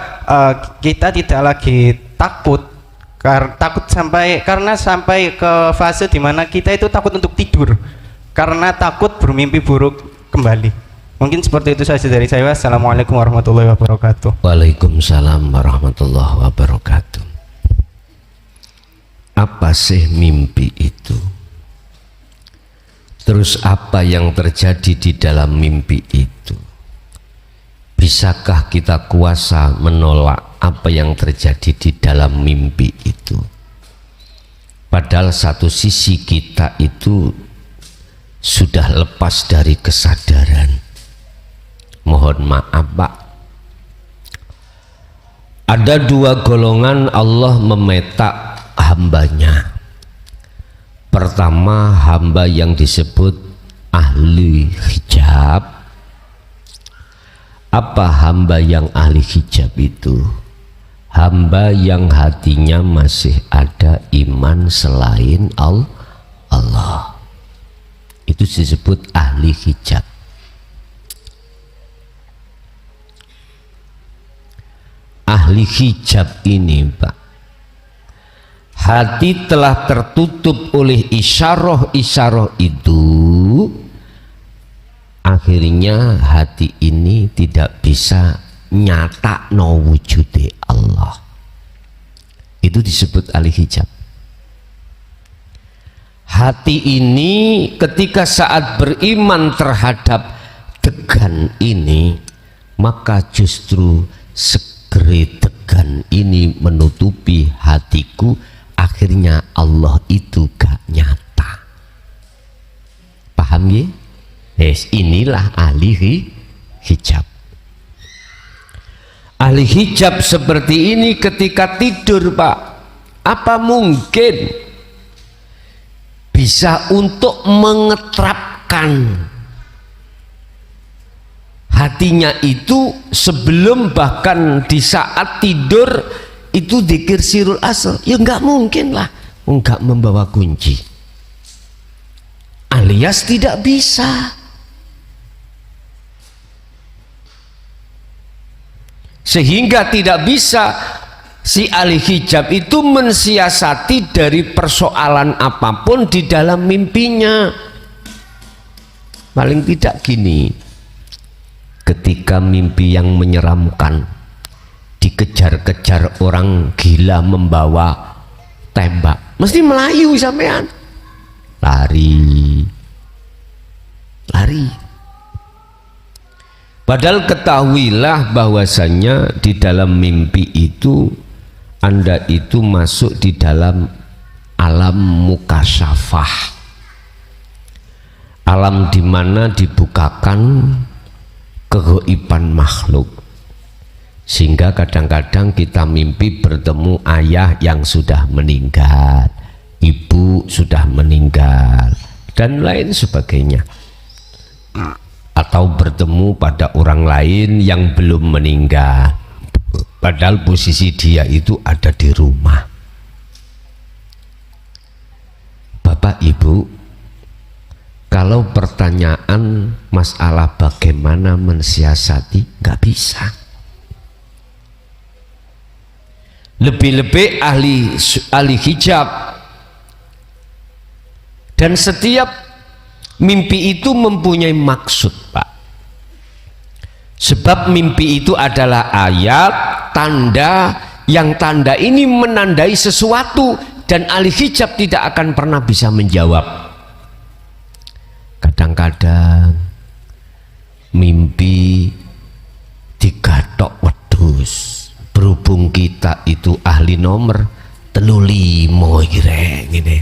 kita tidak lagi takut karena sampai ke fase dimana kita itu takut untuk tidur karena takut bermimpi buruk kembali. Mungkin seperti itu saja dari saya. Assalamualaikum warahmatullahi wabarakatuh. Waalaikumsalam warahmatullahi wabarakatuh. Apa sih mimpi itu? Terus apa yang terjadi di dalam mimpi itu? Bisakah kita kuasa menolak apa yang terjadi di dalam mimpi itu? Padahal satu sisi kita itu sudah lepas dari kesadaran. Mohon maaf Pak, ada dua golongan Allah memetak hambanya. Pertama, hamba yang disebut ahli hijab. Apa hamba yang ahli hijab itu? Hamba yang hatinya masih ada iman selain Allah. Itu disebut ahli hijab. Ahli hijab ini Pak, hati telah tertutup oleh isyarah-isyarah itu, akhirnya hati ini tidak bisa nyata no wujude Allah. Itu disebut ahli hijab. Hati ini ketika saat beriman terhadap degan ini, maka justru degan ini menutupi hatiku, akhirnya Allah itu gak nyata. Paham ya? Yes, inilah ahli hijab. Ahli hijab seperti ini ketika tidur Pak, apa mungkin bisa untuk mengetrapkan hatinya itu sebelum bahkan di saat tidur itu dzikir sirul asr? Ya enggak mungkin lah, enggak membawa kunci, alias tidak bisa. Sehingga tidak bisa si ahli hijab itu mensiasati dari persoalan apapun di dalam mimpinya. Paling tidak gini, ketika mimpi yang menyeramkan, dikejar-kejar orang gila membawa tembak, mesti melayu sampean, lari. Padahal ketahuilah bahwasanya di dalam mimpi itu Anda itu masuk di dalam alam mukasyafah, alam di mana dibukakan kegaiban makhluk, sehingga kadang-kadang kita mimpi bertemu ayah yang sudah meninggal, ibu sudah meninggal, dan lain sebagainya, atau bertemu pada orang lain yang belum meninggal, padahal posisi dia itu ada di rumah. Bapak Ibu, kalau pertanyaan masalah bagaimana mensiasati, nggak bisa. Lebih-lebih ahli hijab. Dan setiap Mimpi itu mempunyai maksud, Pak. Sebab mimpi itu adalah ayat, tanda, yang tanda ini menandai sesuatu dan ahli hijab tidak akan pernah bisa menjawab. Kadang-kadang mimpi digathok wedhus, berhubung kita itu ahli nomor 35 gini,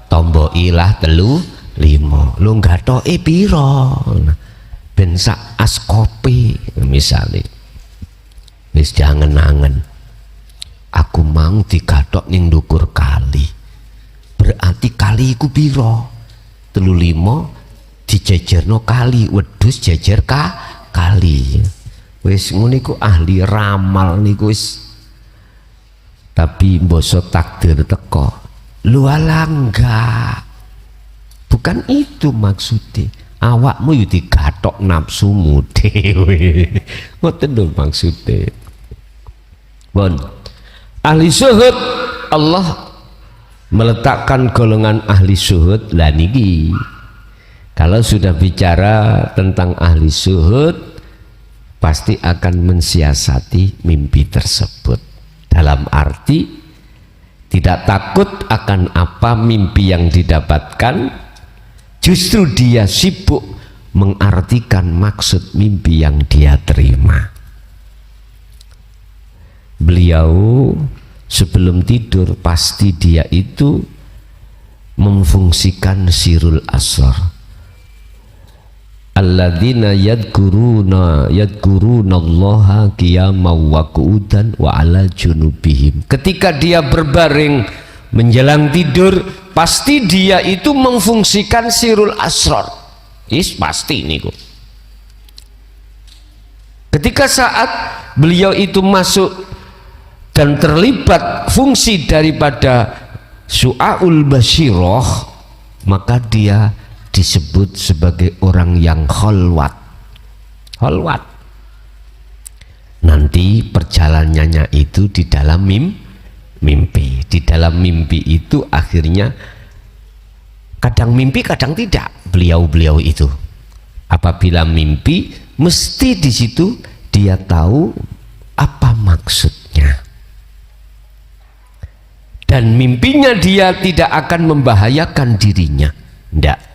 tombo ilah 35, lu gathoke piro? Ben sak as kopi misalnya. Wis jangan-angen, aku mau digathok ning ndukur kali, berarti kali iku piro? 35 dijejerno kali, wedhus jejer kali. Wis ngono iku ahli ramal niku wis. Tapi mbosok takdir teko, lu alah enggak, bukan itu maksudnya. Awakmu yo digathok nafsumu dhewe. Ngoten lho maksudnya. Bon. Ahli zuhud, Allah meletakkan golongan ahli zuhud lah niki. Kalau sudah bicara tentang ahli zuhud, pasti akan mensiasati mimpi tersebut. Dalam arti tidak takut akan apa mimpi yang didapatkan, justru dia sibuk mengartikan maksud mimpi yang dia terima. Beliau sebelum tidur pasti dia itu memfungsikan sirul asrar. Alladzina yadkuruna Allaha qiyaman wa qu'udan wa ala junubihim. Ketika dia berbaring menjelang tidur, pasti dia itu memfungsikan sirul asrar. Is pasti niku. Ketika saat beliau itu masuk dan terlibat fungsi daripada su'aul basyirah, maka dia disebut sebagai orang yang khalwat. Nanti perjalanannya itu di dalam mimpi. Di dalam mimpi itu akhirnya kadang mimpi kadang tidak. Beliau itu apabila mimpi mesti di situ dia tahu apa maksudnya. Dan mimpinya dia tidak akan membahayakan dirinya. Tidak.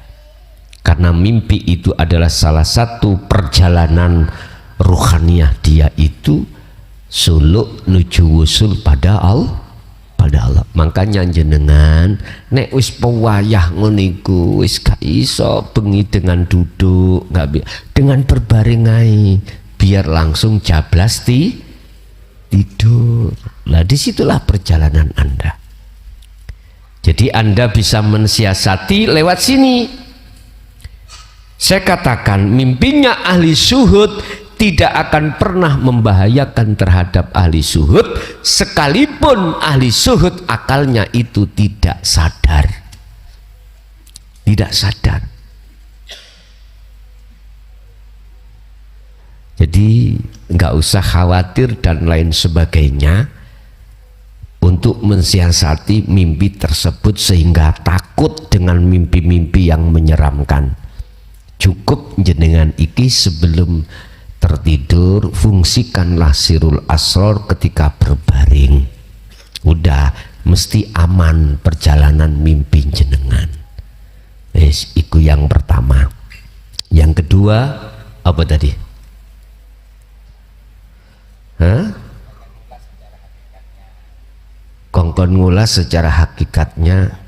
Karena mimpi itu adalah salah satu perjalanan ruhaniyah dia itu suluk nuju wusul pada Allah. Makanya jenengan nek wis pewayah ngoniku wis gak iso bengi dengan duduk, dengan berbaring ae biar langsung jablas tidur. Lah disitulah perjalanan Anda. Jadi Anda bisa mensiasati lewat sini. Saya katakan mimpinya ahli zuhud tidak akan pernah membahayakan terhadap ahli zuhud, sekalipun ahli zuhud akalnya itu tidak sadar. Jadi nggak usah khawatir dan lain sebagainya untuk mensiasati mimpi tersebut sehingga takut dengan mimpi-mimpi yang menyeramkan. Cukup jenengan iki sebelum tertidur fungsikanlah sirul asrar ketika berbaring. Udah mesti aman perjalanan mimpi jenengan. Wes iku yang pertama. Yang kedua apa tadi? Kongkon ngulas secara hakikatnya.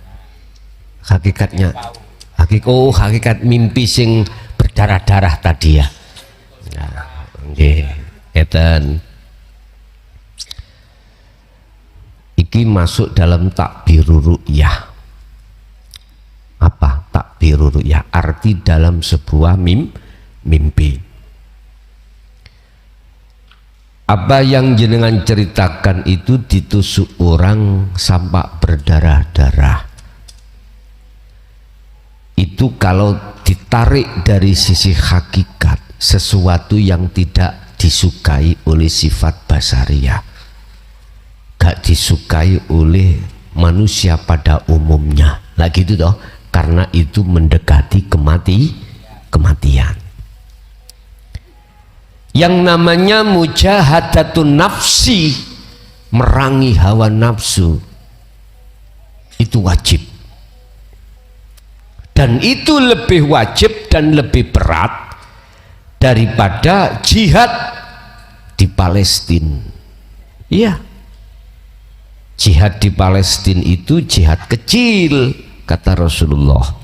Hakikat mimpi sing berdarah-darah tadi ya. Nggih, ngeten. Iki masuk dalam takbirur ru'yah. Apa takbirur ru'yah? Arti dalam sebuah mimpi. Apa yang jenengan ceritakan itu ditusuk orang sampai berdarah-darah. Itu kalau ditarik dari sisi hakikat, sesuatu yang tidak disukai oleh sifat basariyah, gak disukai oleh manusia pada umumnya. Lah gitu toh, karena itu mendekati kematian. Yang namanya mujahadatun nafsi, merangi hawa nafsu, itu wajib, dan itu lebih wajib dan lebih berat daripada jihad di Palestina. Iya, jihad di Palestina itu jihad kecil, kata Rasulullah.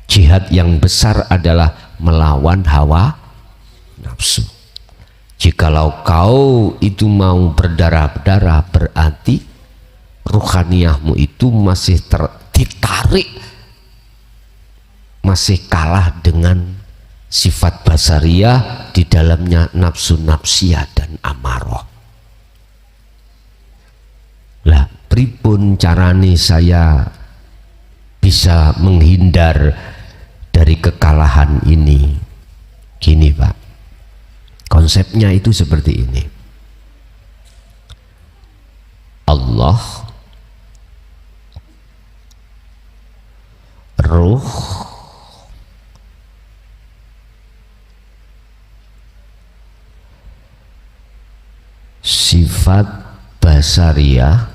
Jihad yang besar adalah melawan hawa nafsu. Jikalau kau itu mau berdarah-darah, berarti ruhaniyahmu itu masih ditarik, masih kalah dengan sifat basariyah, di dalamnya nafsu nafsiyah dan amarah. Lah, pripun carane saya bisa menghindar dari kekalahan ini? Gini Pak, konsepnya itu seperti ini. Allah, ruh, sifat basariyah,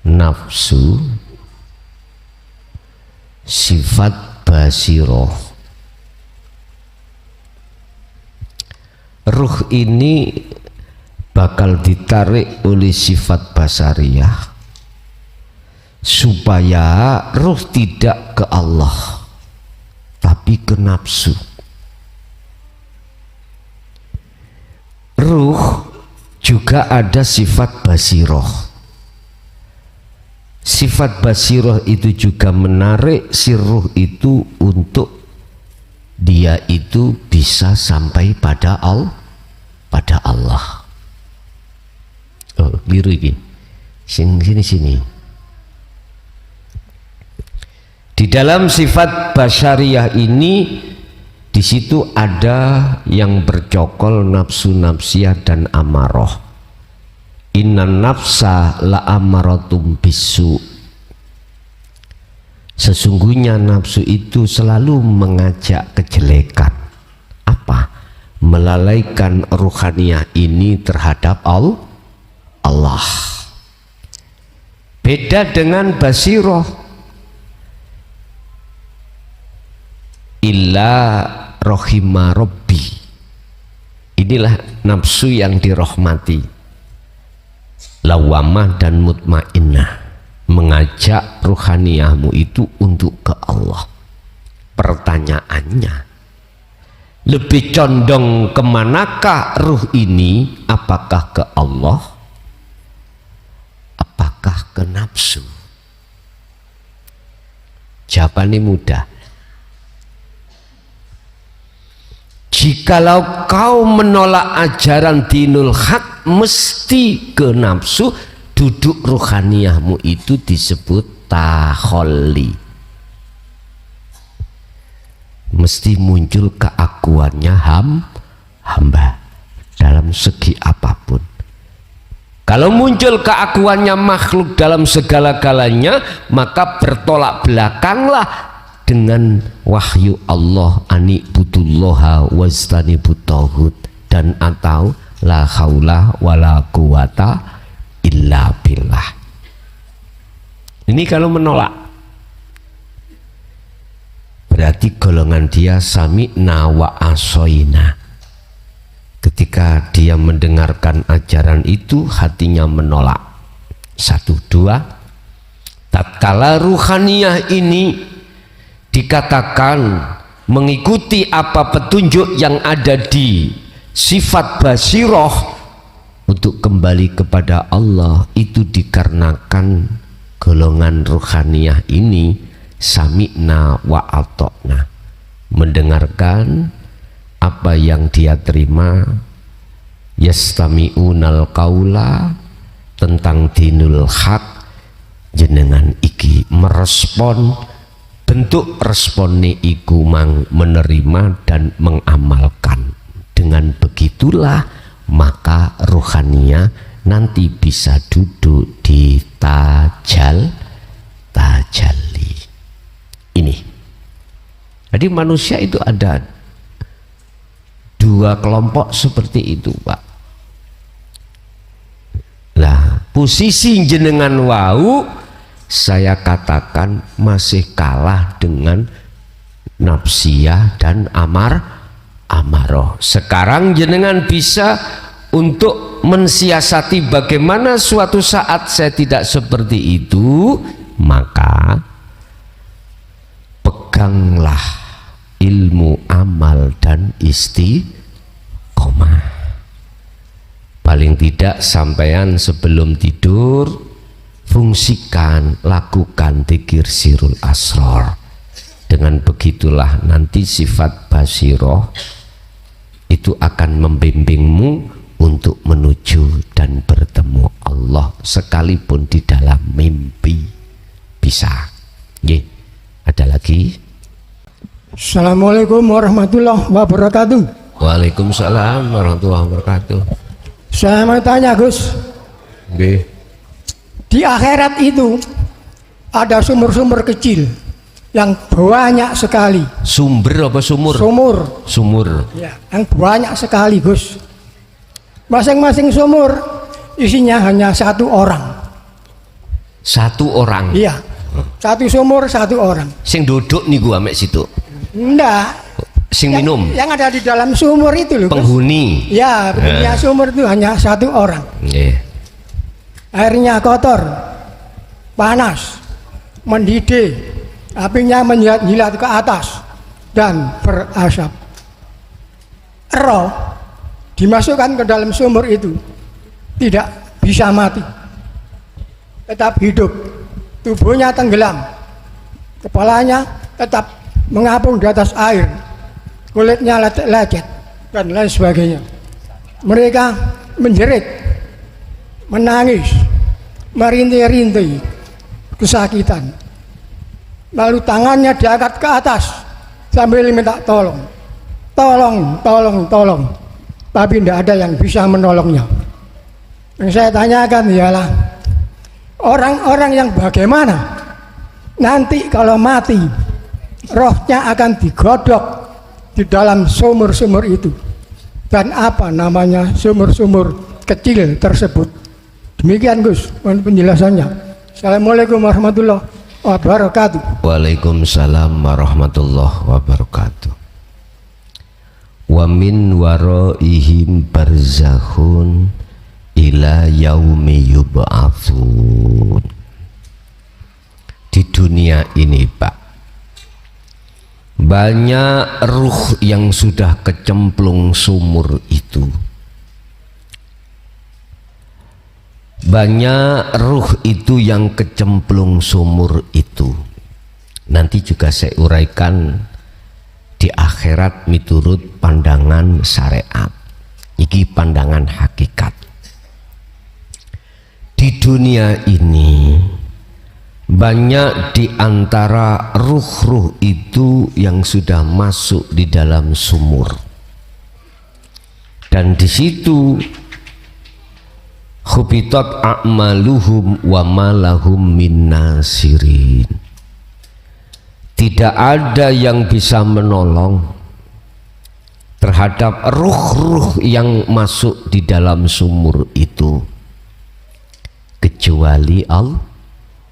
nafsu, sifat basiroh. Ruh ini bakal ditarik oleh sifat basariyah supaya ruh tidak ke Allah tapi ke nafsu. Ruh juga ada sifat basiroh. Sifat basiroh itu juga menarik si ruh itu untuk dia itu bisa sampai pada Allah. Oh, biru ini. Sini. Di dalam sifat basyariyah ini, di situ ada yang bercokol nafsu nafsiyah dan amarah. Inna nafsa la amaratum bisu. Sesungguhnya nafsu itu selalu mengajak kejelekan. Apa? Melalaikan ruhaniyah ini terhadap Allah. Beda dengan basiroh. Illa rohima robbi. Inilah nafsu yang dirahmati, lawamah dan mutmainnah, mengajak ruhaniyahmu itu untuk ke Allah. Pertanyaannya, lebih condong kemanakah ruh ini? Apakah ke Allah? Apakah ke nafsu? Jawabannya mudah. Jikalau kau menolak ajaran dinul haq, mesti ke nafsu. Duduk ruhaniyahmu itu disebut takholli. Mesti muncul keakuannya hamba dalam segi apapun. Kalau muncul keakuannya makhluk dalam segala-galanya, maka bertolak belakanglah dengan wahyu Allah, ani'budullaha wajtanibut tauhid, dan atau la haula wala quwata illa billah. Ini kalau menolak, berarti golongan dia sami'na wa asoina. Ketika dia mendengarkan ajaran itu, hatinya menolak. 1, 2. Tatkala ruhaniyah ini dikatakan mengikuti apa petunjuk yang ada di sifat basiroh untuk kembali kepada Allah, itu dikarenakan golongan ruhaniyah ini sami'na wa atokna, mendengarkan apa yang dia terima, yastami'unal qaula, tentang dinul haq, jenengan iki merespon. Bentuk responnya iku mang menerima dan mengamalkan. Dengan begitulah maka ruhaniyah nanti bisa duduk di tajalli ini. Jadi manusia itu ada dua kelompok seperti itu, Pak. Lah, posisi jenengan wau saya katakan masih kalah dengan nafsiyah dan amaroh. Sekarang jenengan bisa untuk mensiasati bagaimana suatu saat saya tidak seperti itu, maka peganglah ilmu amal dan istiqomah. Paling tidak sampean sebelum tidur fungsikan, lakukan dzikir sirul asrar. Dengan begitulah nanti sifat basiroh itu akan membimbingmu untuk menuju dan bertemu Allah sekalipun di dalam mimpi. Bisa. Nggih. Ada lagi? Assalamualaikum warahmatullahi wabarakatuh. Waalaikumsalam warahmatullahi wabarakatuh. Saya mau tanya, Gus. Nggih. Di akhirat itu ada sumur-sumur kecil yang banyak sekali. Sumber apa sumur? Sumur. Ya, yang banyak sekali, Gus. Masing-masing sumur isinya hanya satu orang. Satu orang? Iya. Satu sumur, satu orang. Sing duduk nih gua mek situ. Enggak. Sing minum. Yang ada di dalam sumur itu loh, Gus. Penghuni. Ya, penghuni sumur itu hanya satu orang. Nggih. Airnya kotor, panas, mendidih, apinya menjilat ke atas dan berasap. Roh dimasukkan ke dalam sumur itu tidak bisa mati, tetap hidup, tubuhnya tenggelam, kepalanya tetap mengapung di atas air, kulitnya lecet dan lain sebagainya. Mereka menjerit, menangis, merintih-rintih, kesakitan. Lalu tangannya diangkat ke atas sambil minta tolong. Tolong. Tapi tidak ada yang bisa menolongnya. Yang saya tanyakan ialah orang-orang yang bagaimana nanti kalau mati rohnya akan digodok di dalam sumur-sumur itu. Dan apa namanya sumur-sumur kecil tersebut? Demikian, Gus, penjelasannya. Assalamualaikum warahmatullahi wabarakatuh. Waalaikumsalam warahmatullahi wabarakatuh. Wa min waraihim barzakhun ila yaumi yub'atsun. Di dunia ini, Pak, banyak ruh yang sudah kecemplung sumur itu. Banyak ruh itu yang kecemplung sumur itu. Nanti juga saya uraikan di akhirat miturut pandangan syariat. Iki pandangan hakikat. Di dunia ini banyak di antara ruh-ruh itu yang sudah masuk di dalam sumur. Dan di situ khubitat a'maluhum wa malahum min nasirin. Tidak ada yang bisa menolong terhadap ruh-ruh yang masuk di dalam sumur itu kecuali Allah.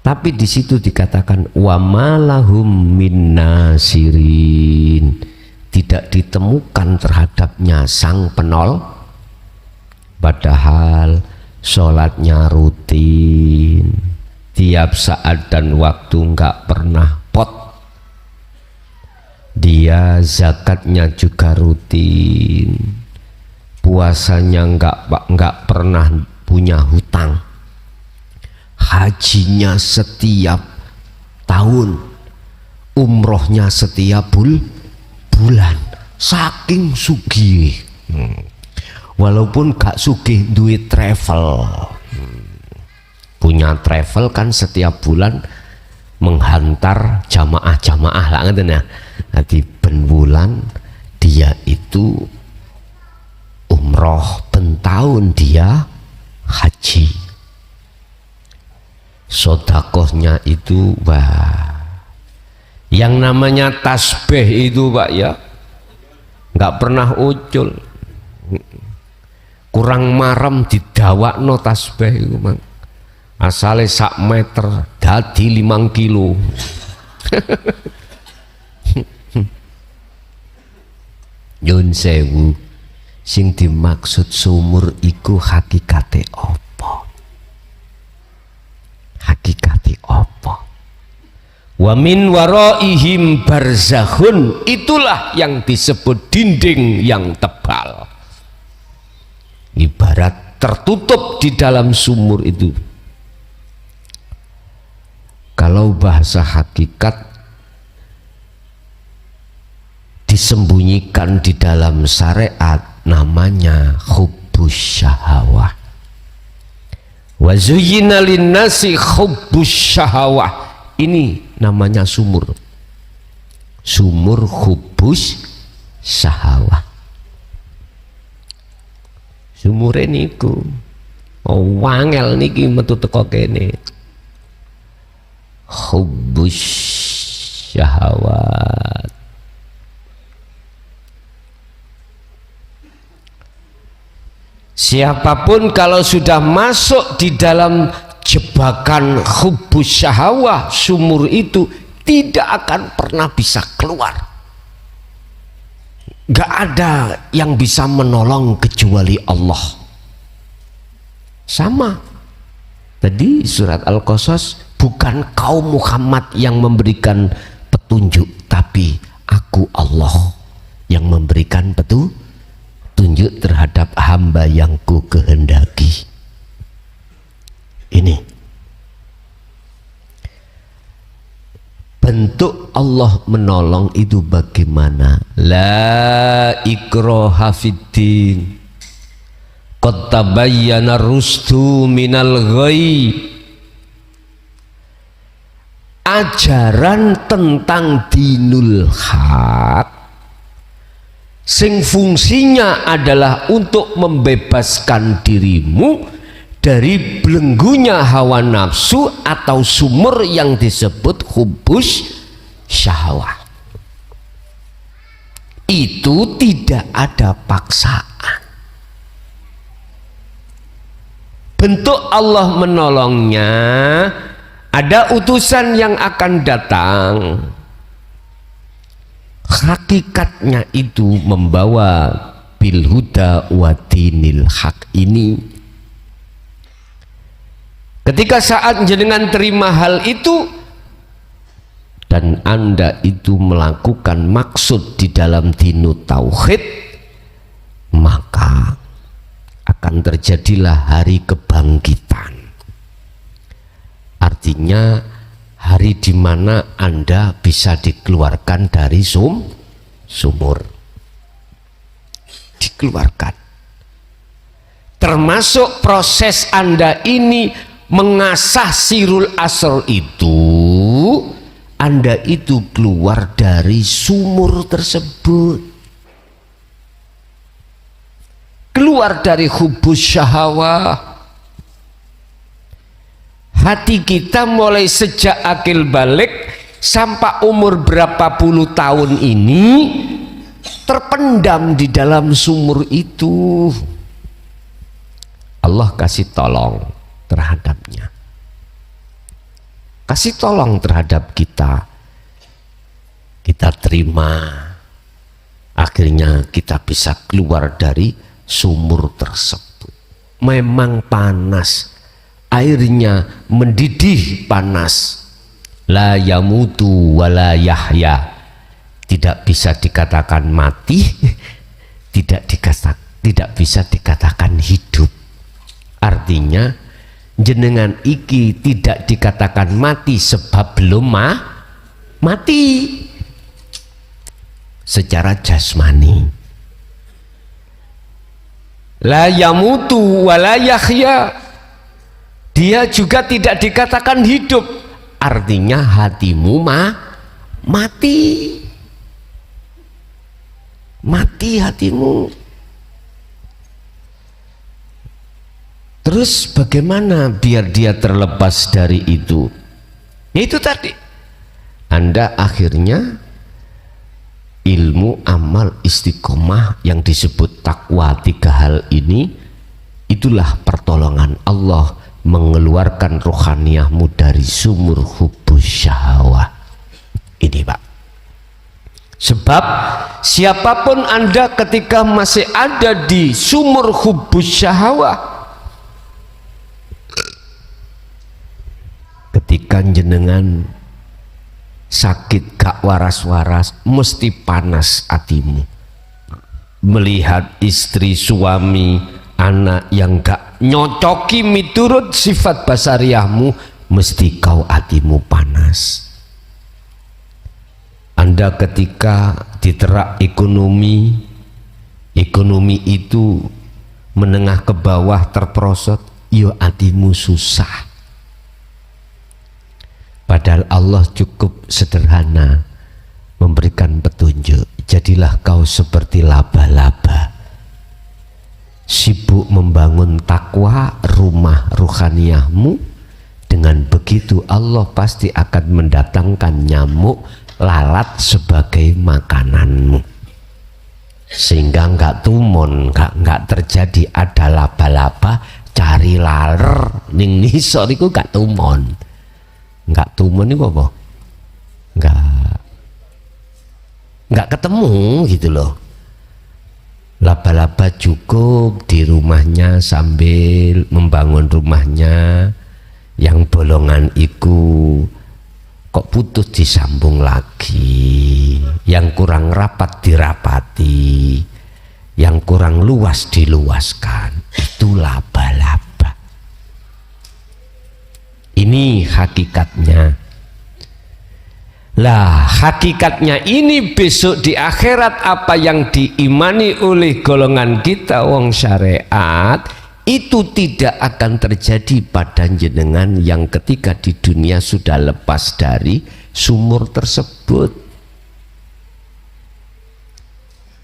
Tapi di situ dikatakan wa malahum min nasirin. Tidak ditemukan terhadapnya sang penol. Padahal sholatnya rutin, tiap saat dan waktu nggak pernah pot. Dia zakatnya juga rutin, puasanya nggak pernah punya hutang, hajinya setiap tahun, umrohnya setiap bulan, saking sugih. Walaupun gak sugih duit travel, punya travel kan setiap bulan menghantar jamaah-jamaah lah ngeten ya. Nanti ben bulan dia itu umroh, ben tahun dia haji. sodakohnya itu wah, yang namanya tasbih itu Pak ya nggak pernah ucul, kurang marem didawakno tasbih itu Mang, asale sak meter dadi 5 kilo. Nyun sewu, sing dimaksud sumur iku hakikate apa? Hakikate apa? Wa min waraihim barzakhun, itulah yang disebut dinding yang tebal. Ibarat tertutup di dalam sumur itu. Kalau bahasa hakikat disembunyikan di dalam syariat namanya hubbus syahawah. Wa zuyyina linnasi hubbus syahawah. Ini namanya sumur. Sumur hubbus syahawah. Sumure niku wangel niki metu teko kene. Hubbus syahawat. Siapapun kalau sudah masuk di dalam jebakan hubbus syahawah, sumur itu tidak akan pernah bisa keluar. Gak ada yang bisa menolong kecuali Allah. Sama tadi surat Al-Qasas, bukan kaum Muhammad yang memberikan petunjuk, tapi aku Allah yang memberikan petunjuk terhadap hamba yang ku kehendaki. Ini bentuk Allah menolong itu bagaimana? La ikraha fiddin, qad tabayyana rusdu minal ghayy. Ajaran tentang dinul haq sing fungsinya adalah untuk membebaskan dirimu dari belenggunya hawa nafsu atau sumur yang disebut hubbus syahwat. Itu tidak ada paksaan. Bentuk Allah menolongnya, ada utusan yang akan datang. Hakikatnya itu membawa bil huda wa dinil haq ini. Ketika saat jenengan terima hal itu dan Anda itu melakukan maksud di dalam dinu tauhid, maka akan terjadilah hari kebangkitan. Artinya hari di mana Anda bisa dikeluarkan dari sumur. Dikeluarkan. Termasuk proses Anda ini mengasah sirul asr itu, Anda itu keluar dari sumur tersebut. Keluar dari hubbus syahwah. Hati kita mulai sejak akil balik sampai umur berapa puluh tahun ini terpendam di dalam sumur itu. Allah kasih tolong terhadapnya, kasih tolong terhadap kita. Kita terima, akhirnya kita bisa keluar dari sumur tersebut. Memang panas, airnya mendidih panas. La yamutu wala yahya, tidak bisa dikatakan mati, tidak bisa dikatakan hidup. Artinya jenengan iki tidak dikatakan mati sebab belum mati secara jasmani. La yamutu wala yahya, dia juga tidak dikatakan hidup, artinya hatimu mati hatimu. Terus bagaimana biar dia terlepas dari itu? Ya itu tadi, Anda akhirnya ilmu, amal, istiqomah yang disebut takwa, 3 hal ini, itulah pertolongan Allah mengeluarkan rohaniyahmu dari sumur hubbus syahwah ini, Pak. Sebab siapapun Anda ketika masih ada di sumur hubbus syahwah, ketika jenengan sakit gak waras-waras, mesti panas hatimu melihat istri, suami, anak yang gak nyocoki miturut sifat basariahmu, mesti kau hatimu panas. Anda ketika diterak ekonomi itu menengah ke bawah terperosot, yo hatimu susah. Padahal Allah cukup sederhana memberikan petunjuk. Jadilah kau seperti laba-laba, sibuk membangun takwa, rumah ruhaniyahmu. Dengan begitu Allah pasti akan mendatangkan nyamuk lalat sebagai makananmu, sehingga nggak tumon, nggak terjadi ada laba-laba cari laler ning nisor iku gak tumon. Nggak tumon itu apa? Nggak ketemu gitu loh. Laba-laba cukup di rumahnya sambil membangun rumahnya, yang bolongan itu kok putus disambung lagi, yang kurang rapat dirapati, yang kurang luas diluaskan. Itu laba-laba. Ini hakikatnya. Lah, hakikatnya ini besok di akhirat apa yang diimani oleh golongan kita wong syariat itu tidak akan terjadi pada jenengan yang ketika di dunia sudah lepas dari sumur tersebut.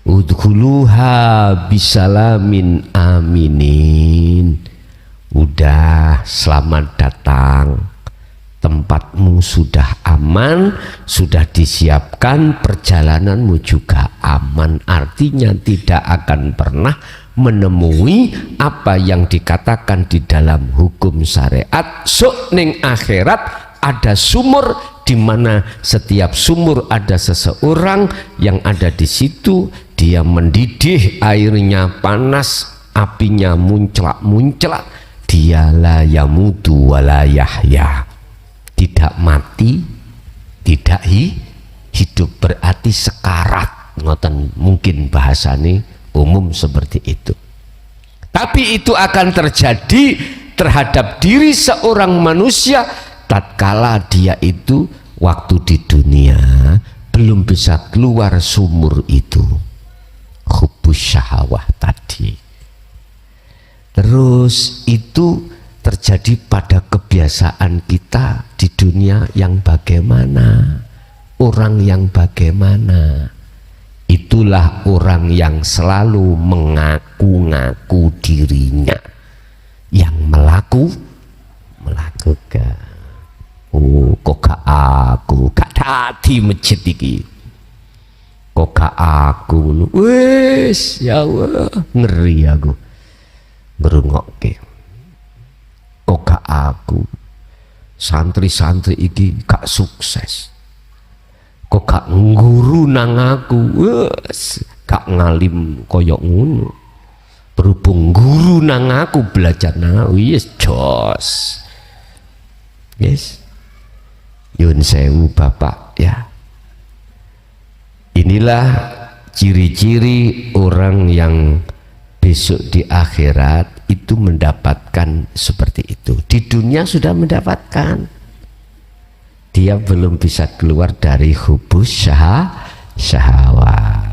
Udkhuluha bisalamin aminin. Udah, selamat datang, tempatmu sudah aman, sudah disiapkan, perjalananmu juga aman. Artinya tidak akan pernah menemui apa yang dikatakan di dalam hukum syariat. Sok ning akhirat ada sumur, di mana setiap sumur ada seseorang yang ada di situ. Dia mendidih, airnya panas, apinya munclak-munclak. Dia la yamutu wa la yahya, tidak mati, tidak hidup, berarti sekarat. Ngoten mungkin bahasane umum seperti itu. Tapi itu akan terjadi terhadap diri seorang manusia tatkala dia itu waktu di dunia belum bisa keluar sumur itu, hubbus syahwah tadi. Terus itu terjadi pada kebiasaan kita di dunia yang bagaimana, orang yang bagaimana. Itulah orang yang selalu mengaku-ngaku dirinya yang melakukan. Oh, kok gak aku, gak tadi masjid iki. Kok gak aku, wis ya Allah, ngeri aku. Ngerungokke. Kok gak aku, santri-santri iki gak sukses. Kok gak nguru nang aku, wes gak ngalim koyok ngono. Berhubung guru nang aku belajar nang yes jos. Yes. Yun sewu Bapak ya. Inilah ciri-ciri orang yang besok di akhirat itu mendapatkan seperti itu. Di dunia sudah mendapatkan, dia belum bisa keluar dari hubbus syahwat.